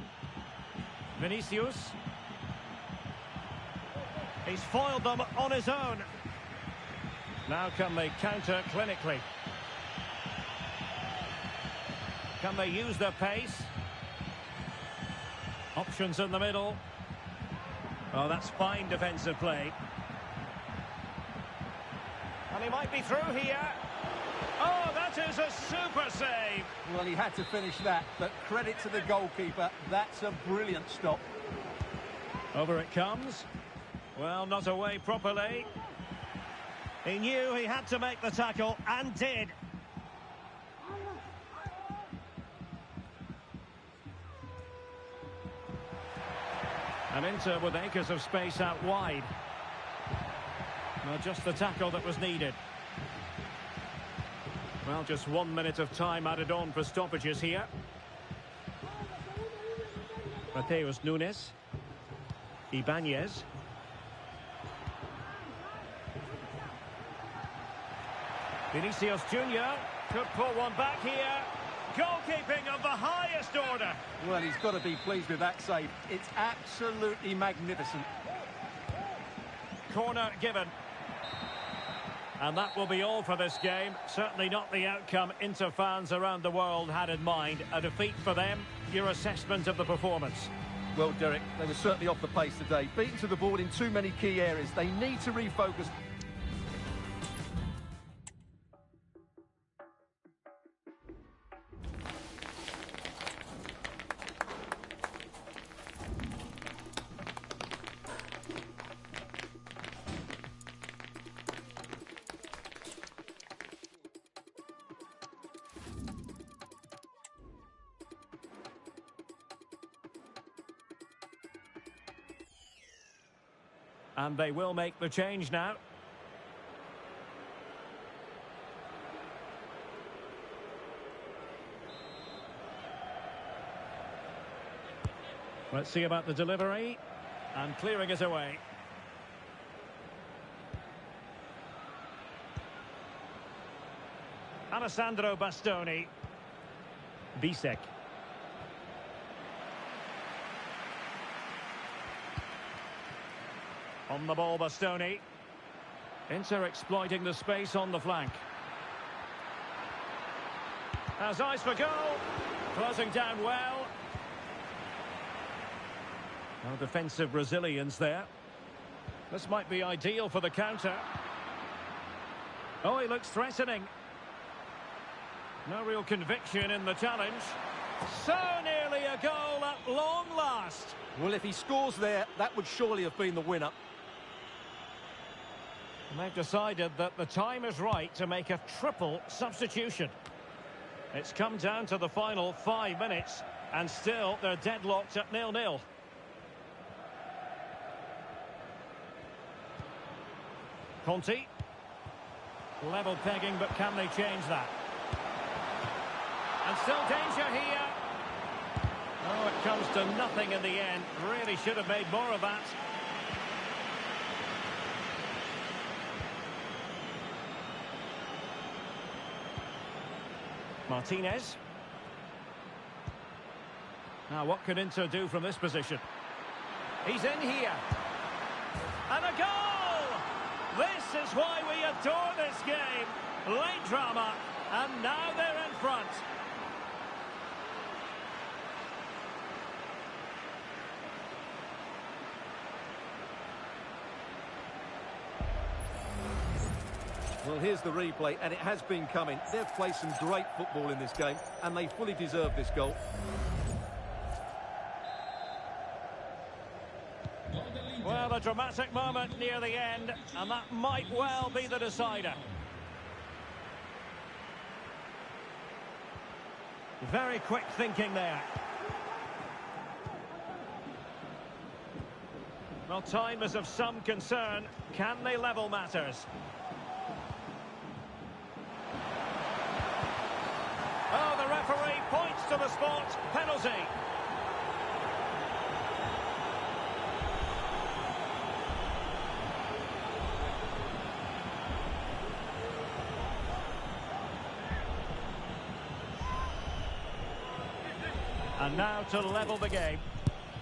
Vinicious. He's foiled them on his own. Now can they counter clinically? Can they use their pace? Options in the middle. Oh, that's fine defensive play. And he might be through here. Oh, that is a super save. Well, he had to finish that, but credit to the goalkeeper. That's a brilliant stop. Over it comes. Well, not away properly. He knew he had to make the tackle, and did. And Inter with acres of space out wide. Well, just the tackle that was needed. Well, just 1 minute of time added on for stoppages here. Mateus Nunes. Ibanez. Vinicius Junior could pull one back here. Goalkeeping of the highest order. Well, he's got to be pleased with that save. It's absolutely magnificent. Corner given. And that will be all for this game. Certainly not the outcome Inter fans around the world had in mind. A defeat for them. Your assessment of the performance? Well, Derek, they were certainly off the pace today. Beaten to the ball in too many key areas. They need to refocus. And they will make the change now. Let's see about the delivery. And clearing it away. Alessandro Bastoni. Bisek. On the ball, Bastoni. Inter exploiting the space on the flank. Has eyes for goal. Closing down well. No defensive resilience there. This might be ideal for the counter. Oh, he looks threatening. No real conviction in the challenge. So nearly a goal at long last. Well, if he scores there, that would surely have been the winner. And they've decided that the time is right to make a triple substitution. It's come down to the final 5 minutes, and still they're deadlocked at 0-0. Conte. Level pegging, but can they change that? And still danger here. Oh, it comes to nothing in the end. Really should have made more of that. Martinez. Now, what can Inter do from this position? He's in here. And a goal! This is why we adore this game. Late drama, and now they're in front. Well, here's the replay, and it has been coming. They've played some great football in this game, and they fully deserve this goal. Well, a dramatic moment near the end, and that might well be the decider. Very quick thinking there. Well, time is of some concern. Can they level matters? Oh, the referee points to the spot. Penalty. And now to level the game.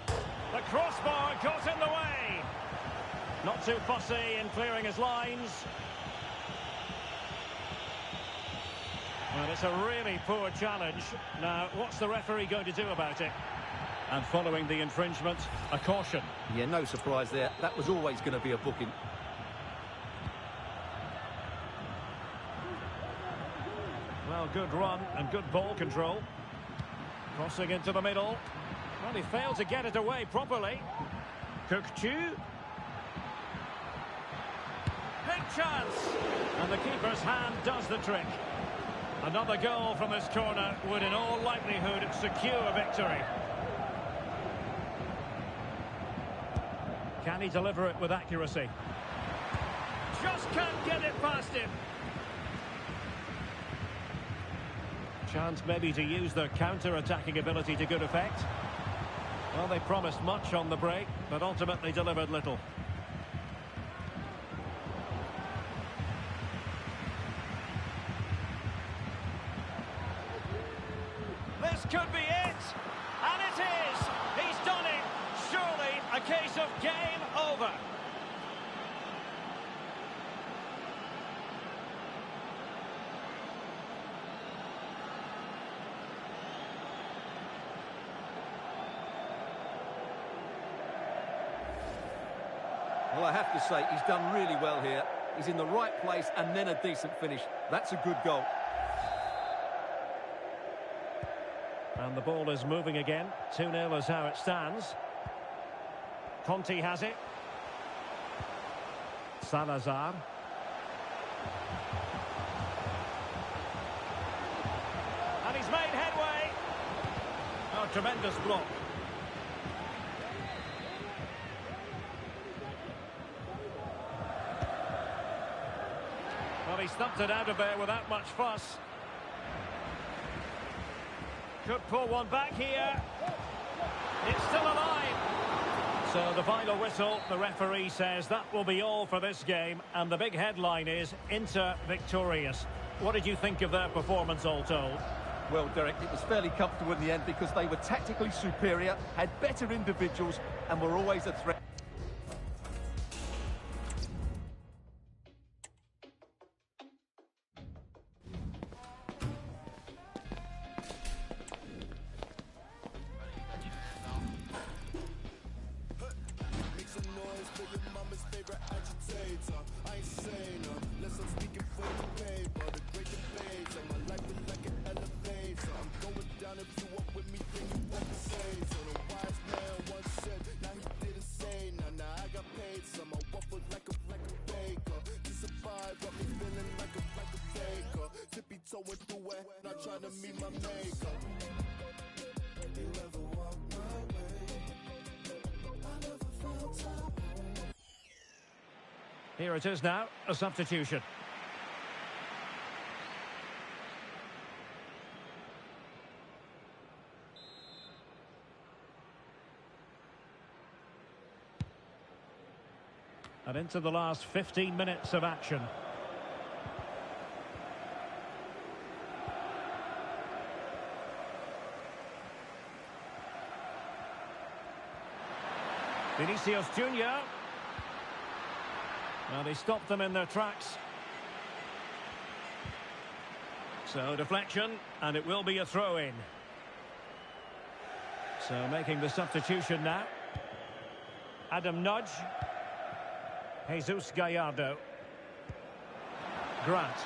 The crossbar got in the way. Not too fussy in clearing his lines. Well, it's a really poor challenge. Now, what's the referee going to do about it? And following the infringement, a caution. Yeah, no surprise there. That was always going to be a booking. Well, good run and good ball control. Crossing into the middle. Well, he failed to get it away properly. Cook-Chu. Big chance. And the keeper's hand does the trick. Another goal from this corner would in all likelihood secure a victory. Can he deliver it with accuracy? Just can't get it past him. Chance maybe to use their counter-attacking ability to good effect. Well, they promised much on the break, but ultimately delivered little. This could be it, and it is. He's done it. Surely a case of game over. Well, I have to say, he's done really well here. He's in the right place and then a decent finish. That's a good goal. And the ball is moving again. 2-0 is how it stands. Conte has it. Salazar. And he's made headway. Oh, tremendous block. Well, he stumped it out of there without much fuss. Could pull one back here. It's still alive. So the final whistle, the referee says that will be all for this game. And the big headline is Inter victorious. What did you think of their performance all told? Well, Derek, it was fairly comfortable in the end because they were tactically superior, had better individuals, and were always a threat. Make some noise for your mama's favorite agitator. I ain't saying no, unless I'm speaking way to pay for the great debates. And my life is like an elevator. I'm going down. If you walk with me, then you walk the same. So the wise man once said, now he didn't say. Now I got paid some. I waffle like a baker. To survive, got me feeling like a faker. Tippy toeing through it, not trying to meet my maker. You ever walk my way? I never felt time. Here it is now, a substitution. And into the last 15 minutes of action. Vinicious Junior. Well, they stopped them in their tracks. So deflection, and it will be a throw-in. So making the substitution now. Adam Nudge. Jesus Gallardo. Grant.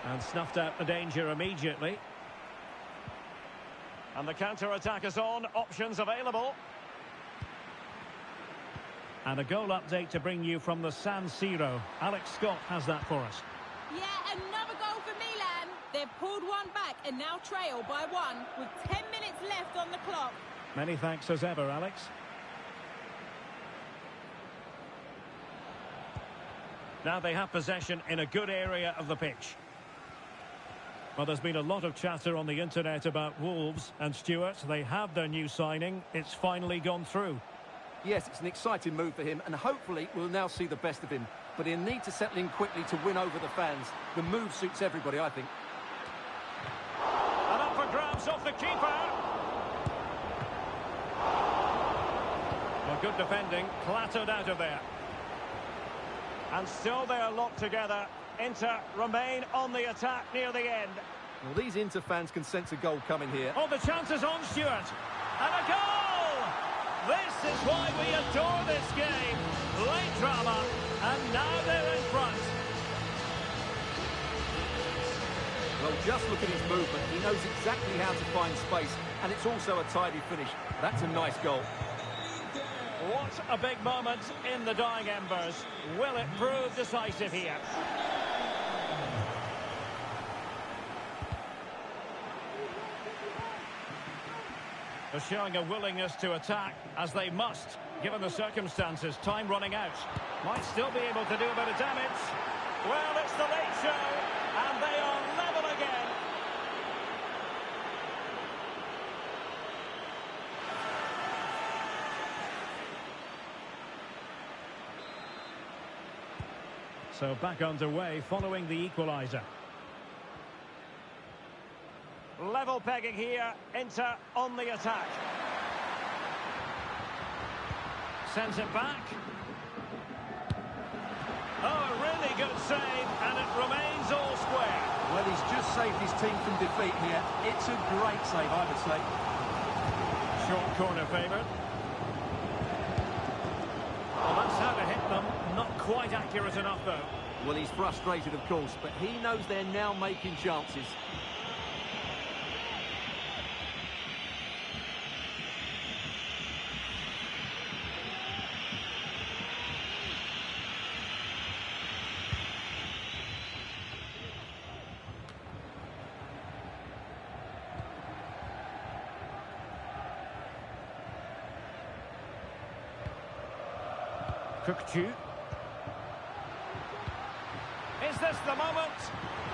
And snuffed out the danger immediately. And the counter-attack is on. Options available. And a goal update to bring you from the San Siro. Alex Scott has that for us. Yeah, another goal for Milan. They've pulled one back and now trail by one with 10 minutes left on the clock. Many thanks as ever, Alex. Now they have possession in a good area of the pitch. Well, there's been a lot of chatter on the internet about Wolves, and Stuart, they have their new signing. It's finally gone through. Yes, it's an exciting move for him, and hopefully we'll now see the best of him. But he'll need to settle in quickly to win over the fans. The move suits everybody, I think. And up for grabs off the keeper. Well, good defending, clattered out of there. And still they are locked together. Inter remain on the attack near the end. Well, these Inter fans can sense a goal coming here. Oh, the chance is on, Stuart. And a goal! This is why we adore this game. Late drama, and now they're in front. Well, just look at his movement. He knows exactly how to find space, and it's also a tidy finish. That's a nice goal. What a big moment in the dying embers. Will it prove decisive here? They're showing a willingness to attack, as they must, given the circumstances. Time running out. Might still be able to do a bit of damage. Well, it's the late show, and they are level again. So back underway following the equaliser. Level pegging here, Inter on the attack. Sends it back. Oh, a really good save, and it remains all square. Well, he's just saved his team from defeat here. It's a great save, I would say. Short corner favoured. Well, that's how to hit them. Not quite accurate enough, though. Well, he's frustrated, of course, but he knows they're now making chances. Cookchu. Is this the moment?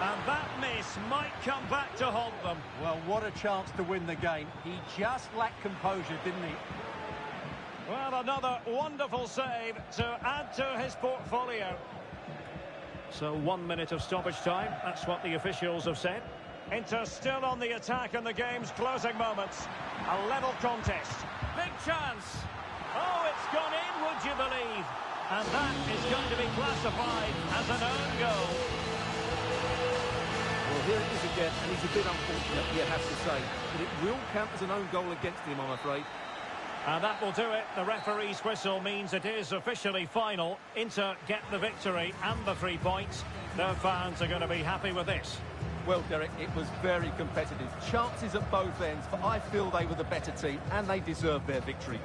And that miss might come back to haunt them. Well, what a chance to win the game. He just lacked composure, didn't he? Well, another wonderful save to add to his portfolio. So 1 minute of stoppage time. That's what the officials have said. Inter still on the attack in the game's closing moments. A level contest. Big chance. Oh, it's gone in, would you believe? And that is going to be classified as an own goal. Well, here it is again, and he's a bit unfortunate, you have to say. But it will count as an own goal against him, I'm afraid. And that will do it. The referee's whistle means it is officially final. Inter get the victory and the 3 points. Their fans are going to be happy with this. Well, Derek, it was very competitive. Chances at both ends, but I feel they were the better team and they deserved their victory.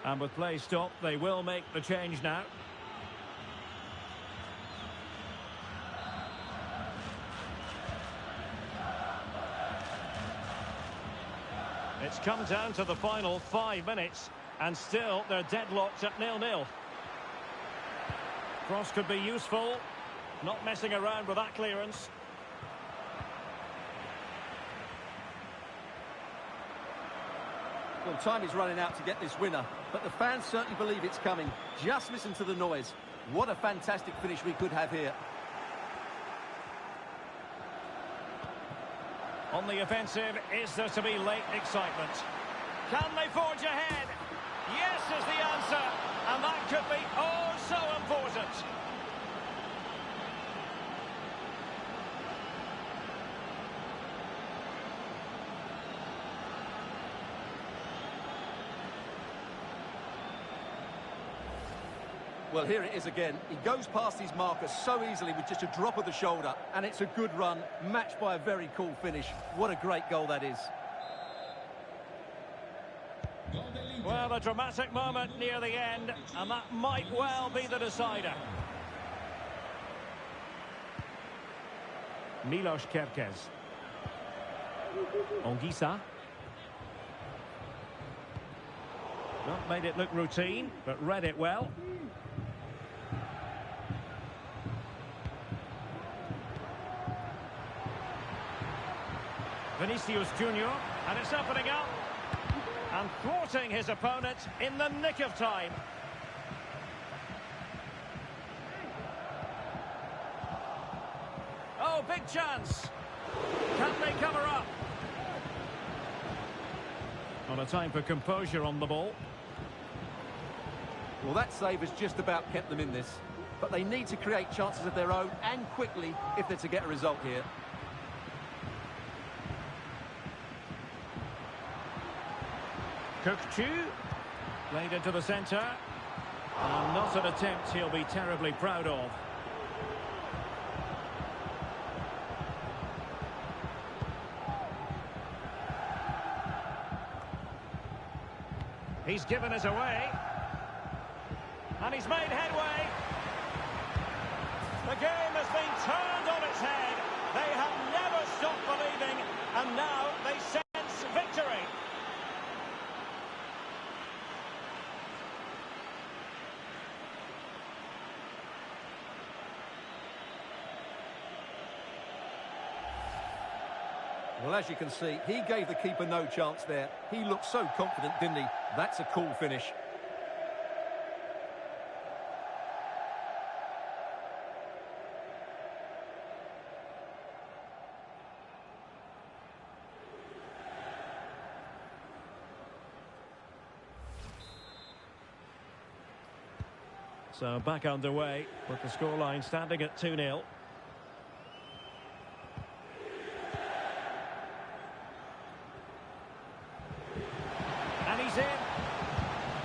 And with play stopped, they will make the change now. It's come down to the final 5 minutes, and still they're deadlocked at 0-0. Cross could be useful. Not messing around with that clearance. Well, time is running out to get this winner, but the fans certainly believe it's coming. Just listen to the noise. What a fantastic finish we could have here. On the offensive, is there to be late excitement? Can they forge ahead? Yes is the answer, and that could be oh so important. Well, here it is again. He goes past his marker so easily with just a drop of the shoulder, and it's a good run, matched by a very cool finish. What a great goal that is. Well, a dramatic moment near the end, and that might well be the decider. Milos Kerkez. Anguissa. Not made it look routine, but read it well. Vinicious Junior, and it's opening up. And thwarting his opponent in the nick of time. Oh, big chance. Can they cover up? Not a time for composure on the ball. Well, that save has just about kept them in this. But they need to create chances of their own, and quickly, if they're to get a result here. Cook-Chu, played into the centre, and not an attempt he'll be terribly proud of. He's given it away, and he's made headway. The game has been turned on its head. They have never stopped believing, and now they sense victory. Well, as you can see, he gave the keeper no chance there. He looked so confident, didn't he? That's a cool finish. So back underway with the scoreline standing at 2-0.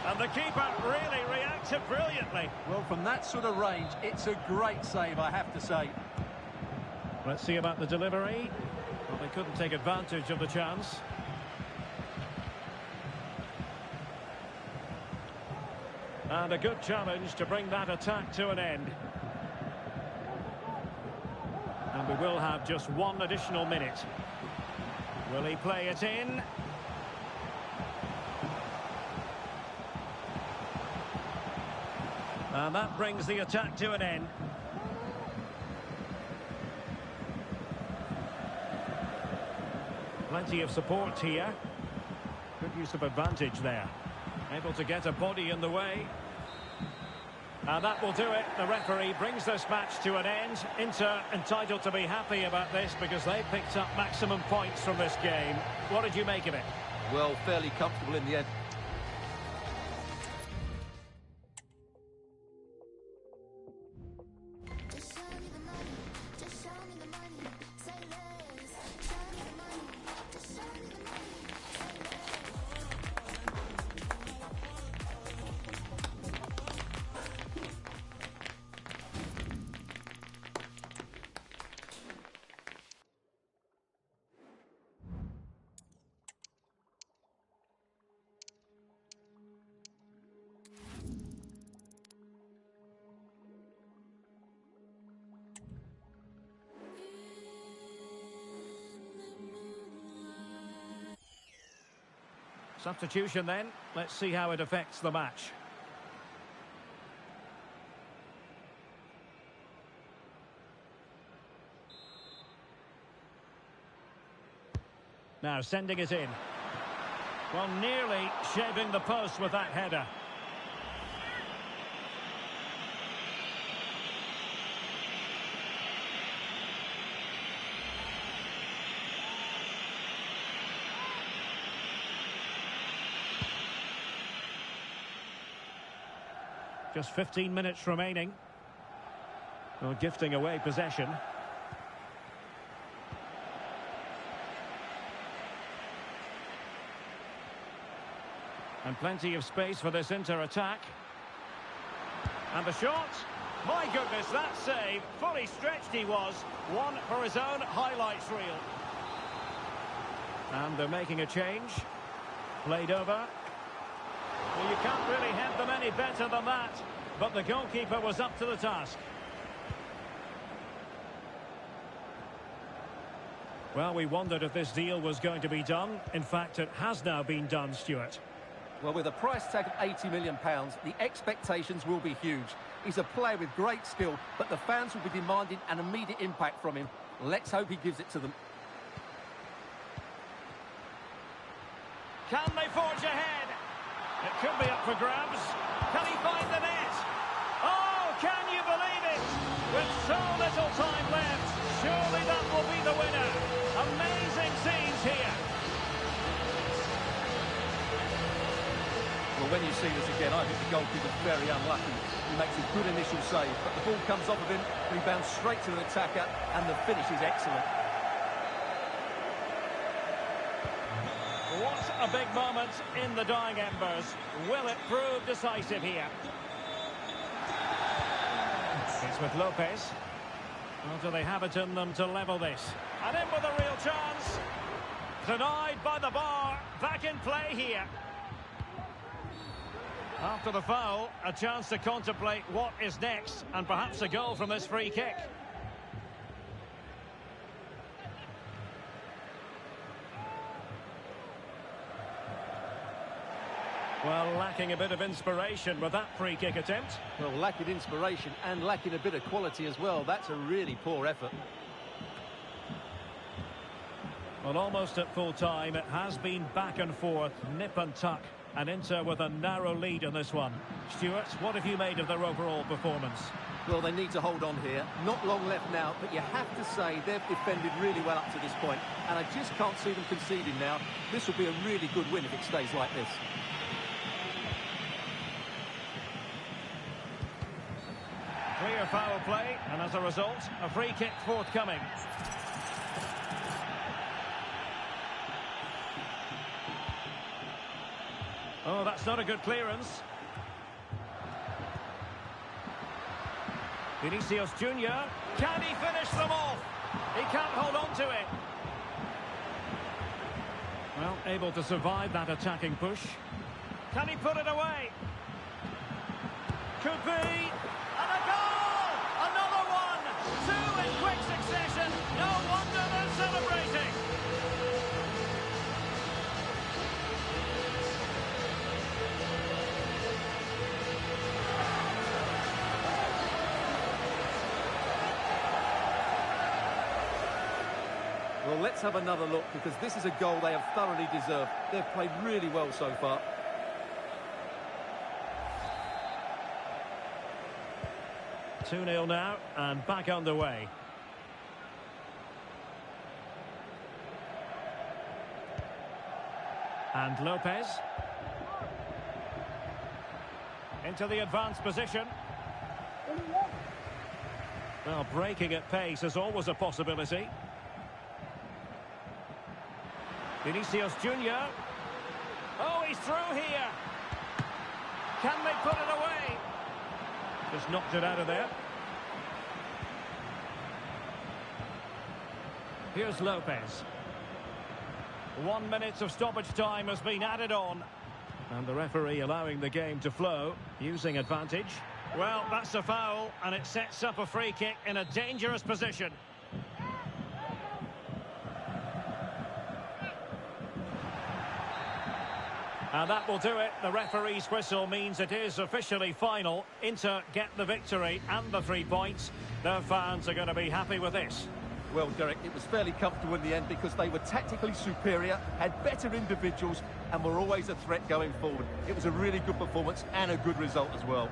And the keeper really reacted brilliantly. Well, from that sort of range, it's a great save, I have to say. Let's see about the delivery. Well, they couldn't take advantage of the chance. And a good challenge to bring that attack to an end. And we will have just one additional minute. Will he play it in? And that brings the attack to an end. Plenty of support here. Good use of advantage there. Able to get a body in the way. And that will do it. The referee brings this match to an end. Inter entitled to be happy about this because they picked up maximum points from this game. What did you make of it? Well, fairly comfortable in the end. Substitution then. Let's see how it affects the match. Now sending it in. Well, nearly shaving the post with that header. Just 15 minutes remaining. Well, gifting away possession. And plenty of space for this Inter attack. And the shot. My goodness, that save. Fully stretched he was. One for his own highlights reel. And they're making a change. Played over. Well, you can't really head them any better than that. But the goalkeeper was up to the task. Well, we wondered if this deal was going to be done. In fact, it has now been done, Stuart. Well, with a price tag of £80 million, the expectations will be huge. He's a player with great skill, but the fans will be demanding an immediate impact from him. Let's hope he gives it to them. Can they forge ahead? It could be up for grabs. Can he find the net? Oh, can you believe it? With so little time left, surely that will be the winner. Amazing scenes here. Well, when you see this again, I think the goalkeeper's very unlucky. He makes a good initial save, but the ball comes off of him, rebounds straight to the attacker, and the finish is excellent. What a big moment in the dying embers. Will it prove decisive here? It's with Lopez. Well, do they have it in them to level this? And in with a real chance. Denied by the bar. Back in play here. After the foul, a chance to contemplate what is next, and perhaps a goal from this free kick. Well, lacking a bit of inspiration with that free kick attempt. Well, lacking inspiration and lacking a bit of quality as well. That's a really poor effort. Well, almost at full time, it has been back and forth, nip and tuck, and Inter with a narrow lead in this one. Stuart, what have you made of their overall performance? Well, they need to hold on here. Not long left now, but you have to say they've defended really well up to this point, and I just can't see them conceding now. This will be a really good win if it stays like this. Clear foul play, and as a result, a free kick forthcoming. Oh, that's not a good clearance. Vinicious Jr. Can he finish them off? He can't hold on to it. Well, able to survive that attacking push. Can he put it away? Could be. And a goal! Another one! Two in quick succession. No wonder they're celebrating. Well, let's have another look, because this is a goal they have thoroughly deserved. They've played really well so far. Two 2-0 now, and back underway. And Lopez. Into the advanced position. Well, breaking at pace is always a possibility. Vinicious Junior. Oh, he's through here. Can they put it away? Just knocked it out of there. Here's Lopez. 1 minute of stoppage time has been added on. And the referee allowing the game to flow, using advantage. Well, that's a foul, and it sets up a free kick in a dangerous position. And that will do it. The referee's whistle means it is officially final. Inter get the victory and the 3 points. Their fans are going to be happy with this. Well, Derek, it was fairly comfortable in the end because they were tactically superior, had better individuals, and were always a threat going forward. It was a really good performance and a good result as well.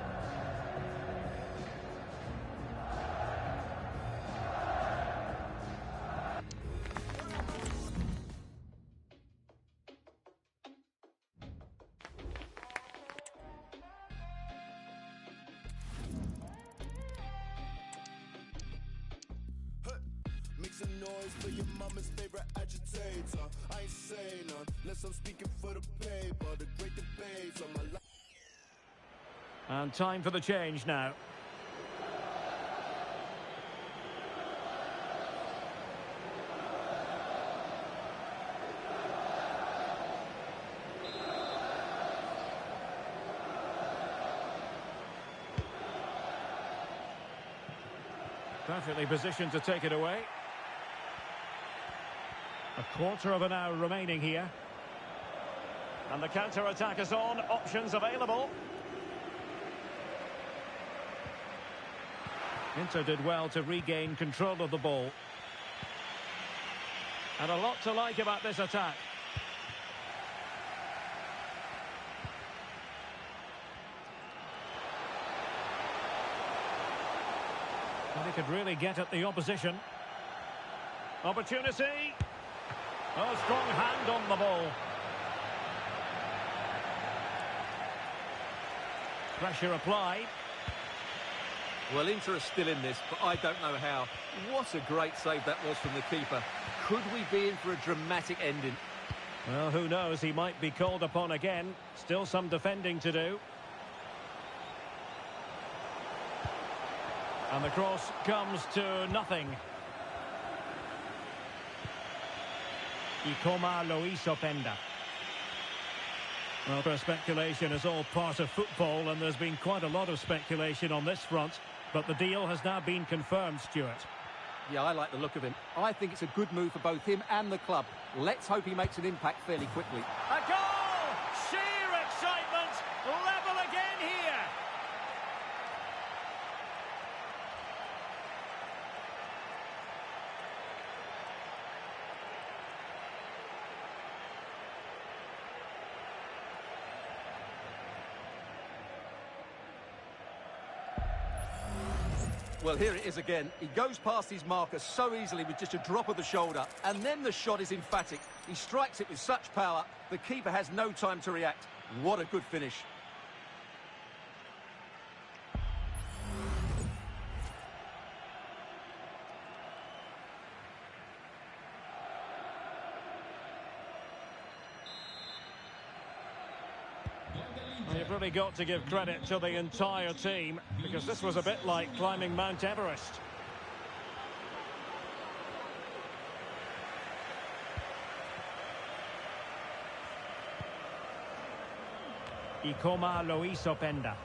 Make some noise for your mama's favorite agitator. I ain't saying none, unless I'm speaking for the paper. The great debates on my life. And time for the change now. Perfectly positioned to take it away. A quarter of an hour remaining here. And the counter-attack is on. Options available. Inter did well to regain control of the ball. And a lot to like about this attack. And he could really get at the opposition. Opportunity. Oh, strong hand on the ball. Pressure applied. Well, Inter are still in this, but I don't know how. What a great save that was from the keeper. Could we be in for a dramatic ending? Well, who knows? He might be called upon again. Still some defending to do. And the cross comes to nothing. Ikoma Luis Openda. Well, speculation is all part of football, and there's been quite a lot of speculation on this front. But the deal has now been confirmed, Stuart. Yeah, I like the look of him. I think it's a good move for both him and the club. Let's hope he makes an impact fairly quickly. A goal! Sheer excitement! Level again here! Well, here it is again. He goes past his marker so easily with just a drop of the shoulder. And then the shot is emphatic. He strikes it with such power. The keeper has no time to react. What a good finish. You've really got to give credit to the entire team, because this was a bit like climbing Mount Everest. Ikoma Luis Openda.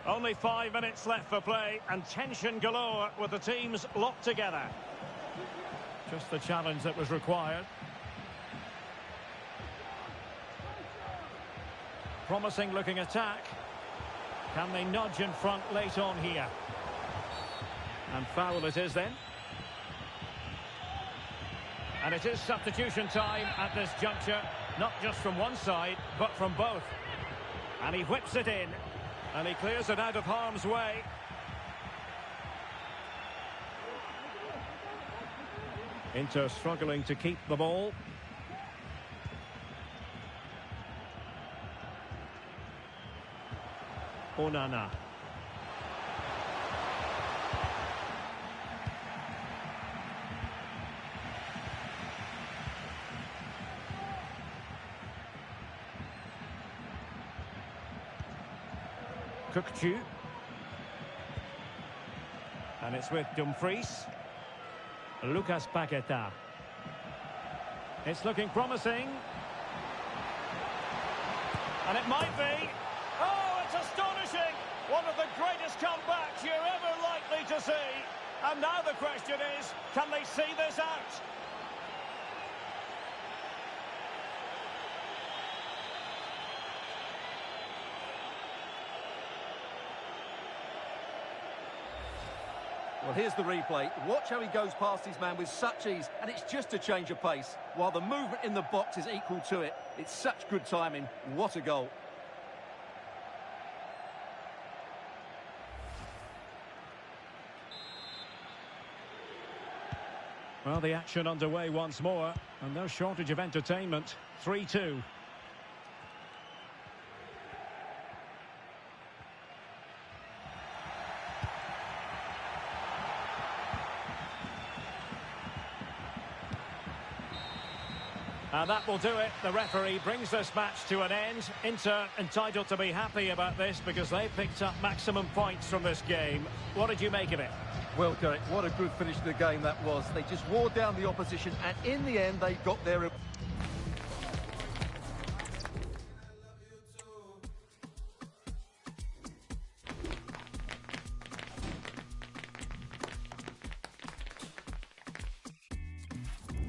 Only 5 minutes left for play, and tension galore with the teams locked together. Just the challenge that was required. Promising looking attack. Can they nudge in front late on here? And foul it is then. And it is substitution time at this juncture, not just from one side, but from both. And he whips it in, and he clears it out of harm's way. Inter struggling to keep the ball. Onana. Kukçu. And it's with Dumfries. Lucas Paqueta. It's looking promising. And it might be. Oh, it's astonishing! One of the greatest comebacks you're ever likely to see. And now the question is, can they see this out? Well, here's the replay. Watch how he goes past his man with such ease, and it's just a change of pace, while the movement in the box is equal to it. It's such good timing. What a goal. Well, the action underway once more, and no shortage of entertainment. 3-2. And that will do it. The referee brings this match to an end. Inter entitled to be happy about this because they picked up maximum points from this game. What did you make of it? Well, Derek, what a good finish to the game that was. They just wore down the opposition, and in the end, they got their...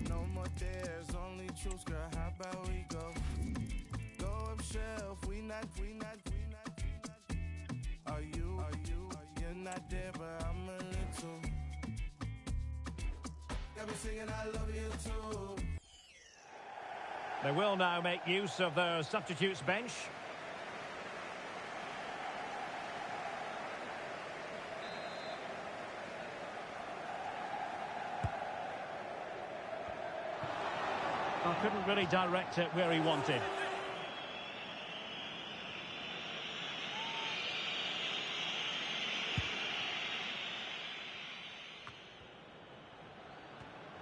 No more dares, only truths, girl, how about we go? Go up shelf, we not. Are you, you're not there, but I'm a little. Got me singing, I love you too. They will now make use of their substitutes bench. Well, couldn't really direct it where he wanted.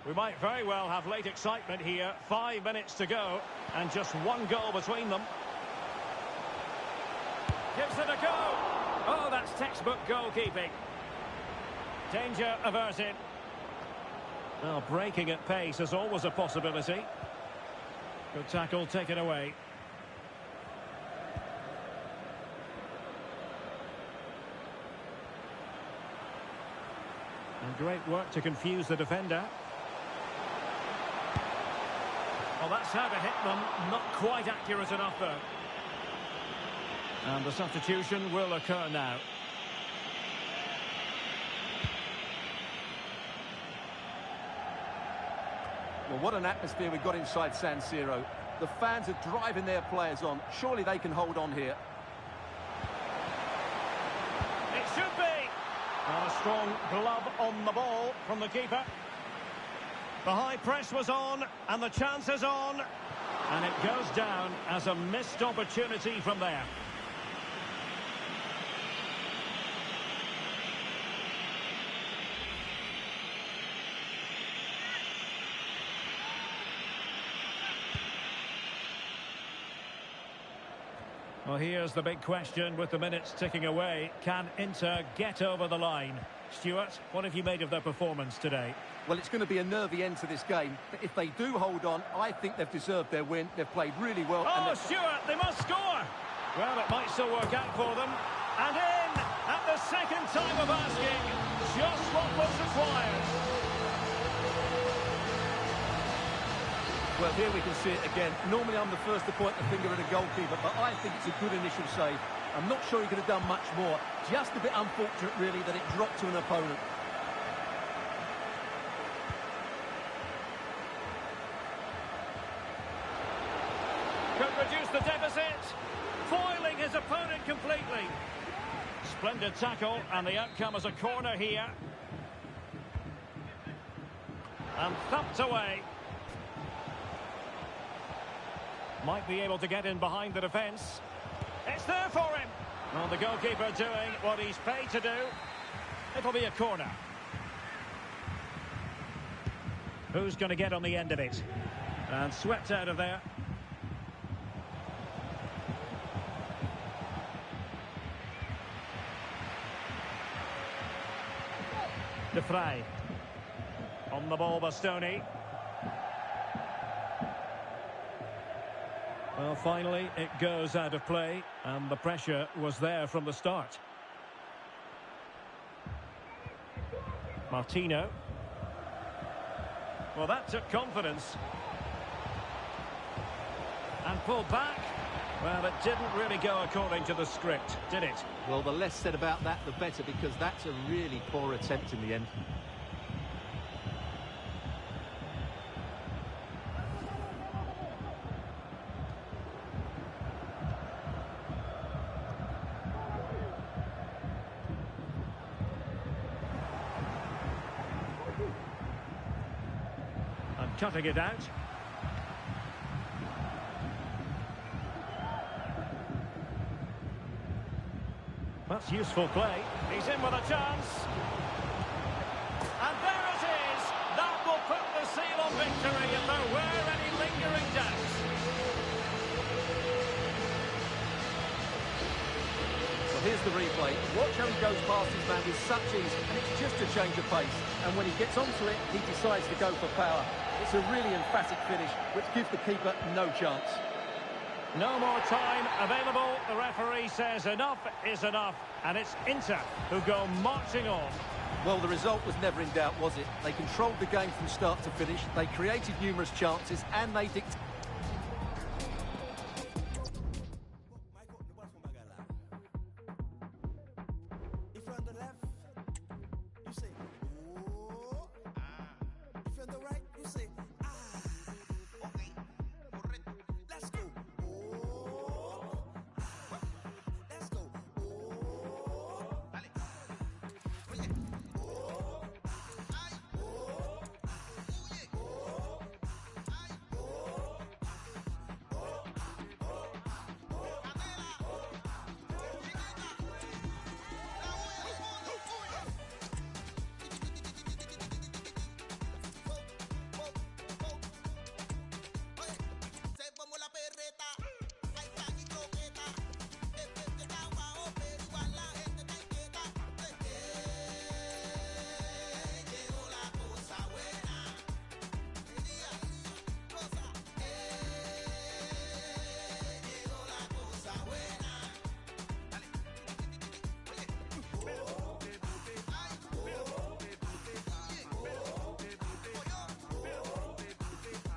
We might very well have late excitement here. 5 minutes to go, and just one goal between them. Gives it a go. Oh, that's textbook goalkeeping. Danger averted. Well, breaking at pace is always a possibility. Good tackle taken away. And great work to confuse the defender. Well, that's how to hit them. Not quite accurate enough, though. And the substitution will occur now. Well, what an atmosphere we've got inside San Siro. The fans are driving their players on. Surely they can hold on here. It should be. A strong glove on the ball from the keeper. The high press was on, and the chance is on. And it goes down as a missed opportunity from there. Well, here's the big question with the minutes ticking away. Can Inter get over the line? Stuart, what have you made of their performance today? Well, it's going to be a nervy end to this game, but if they do hold on, I think they've deserved their win. They've played really well. Oh, Stuart, they must score! Well, it might still work out for them. And in, at the second time of asking, just what was required. Well, here we can see it again. Normally I'm the first to point the finger at a goalkeeper, but I think it's a good initial save. I'm not sure he could have done much more. Just a bit unfortunate, really, that it dropped to an opponent. Could reduce the deficit, foiling his opponent completely. Splendid tackle, and the outcome is a corner here. And thumped away. Might be able to get in behind the defence. It's there for him. Well, the goalkeeper doing what he's paid to do. It'll be a corner. Who's going to get on the end of it? And swept out of there. De Vrij. On the ball, Bastoni. Well, finally, it goes out of play, and the pressure was there from the start. Martino. Well, that took confidence. And pulled back. Well, it didn't really go according to the script, did it? Well, the less said about that, the better, because that's a really poor attempt in the end. And cutting it out. That's useful play. He's in with a chance. And there it is. That will put the seal on victory if there were any lingering doubts. Well, here's the replay. Watch how he goes past his man with such ease, and it's just a change of pace. And when he gets onto it, he decides to go for power. It's a really emphatic finish, which gives the keeper no chance. No more time available. The referee says enough is enough. And it's Inter who go marching on. Well, the result was never in doubt, was it? They controlled the game from start to finish. They created numerous chances and they dictated.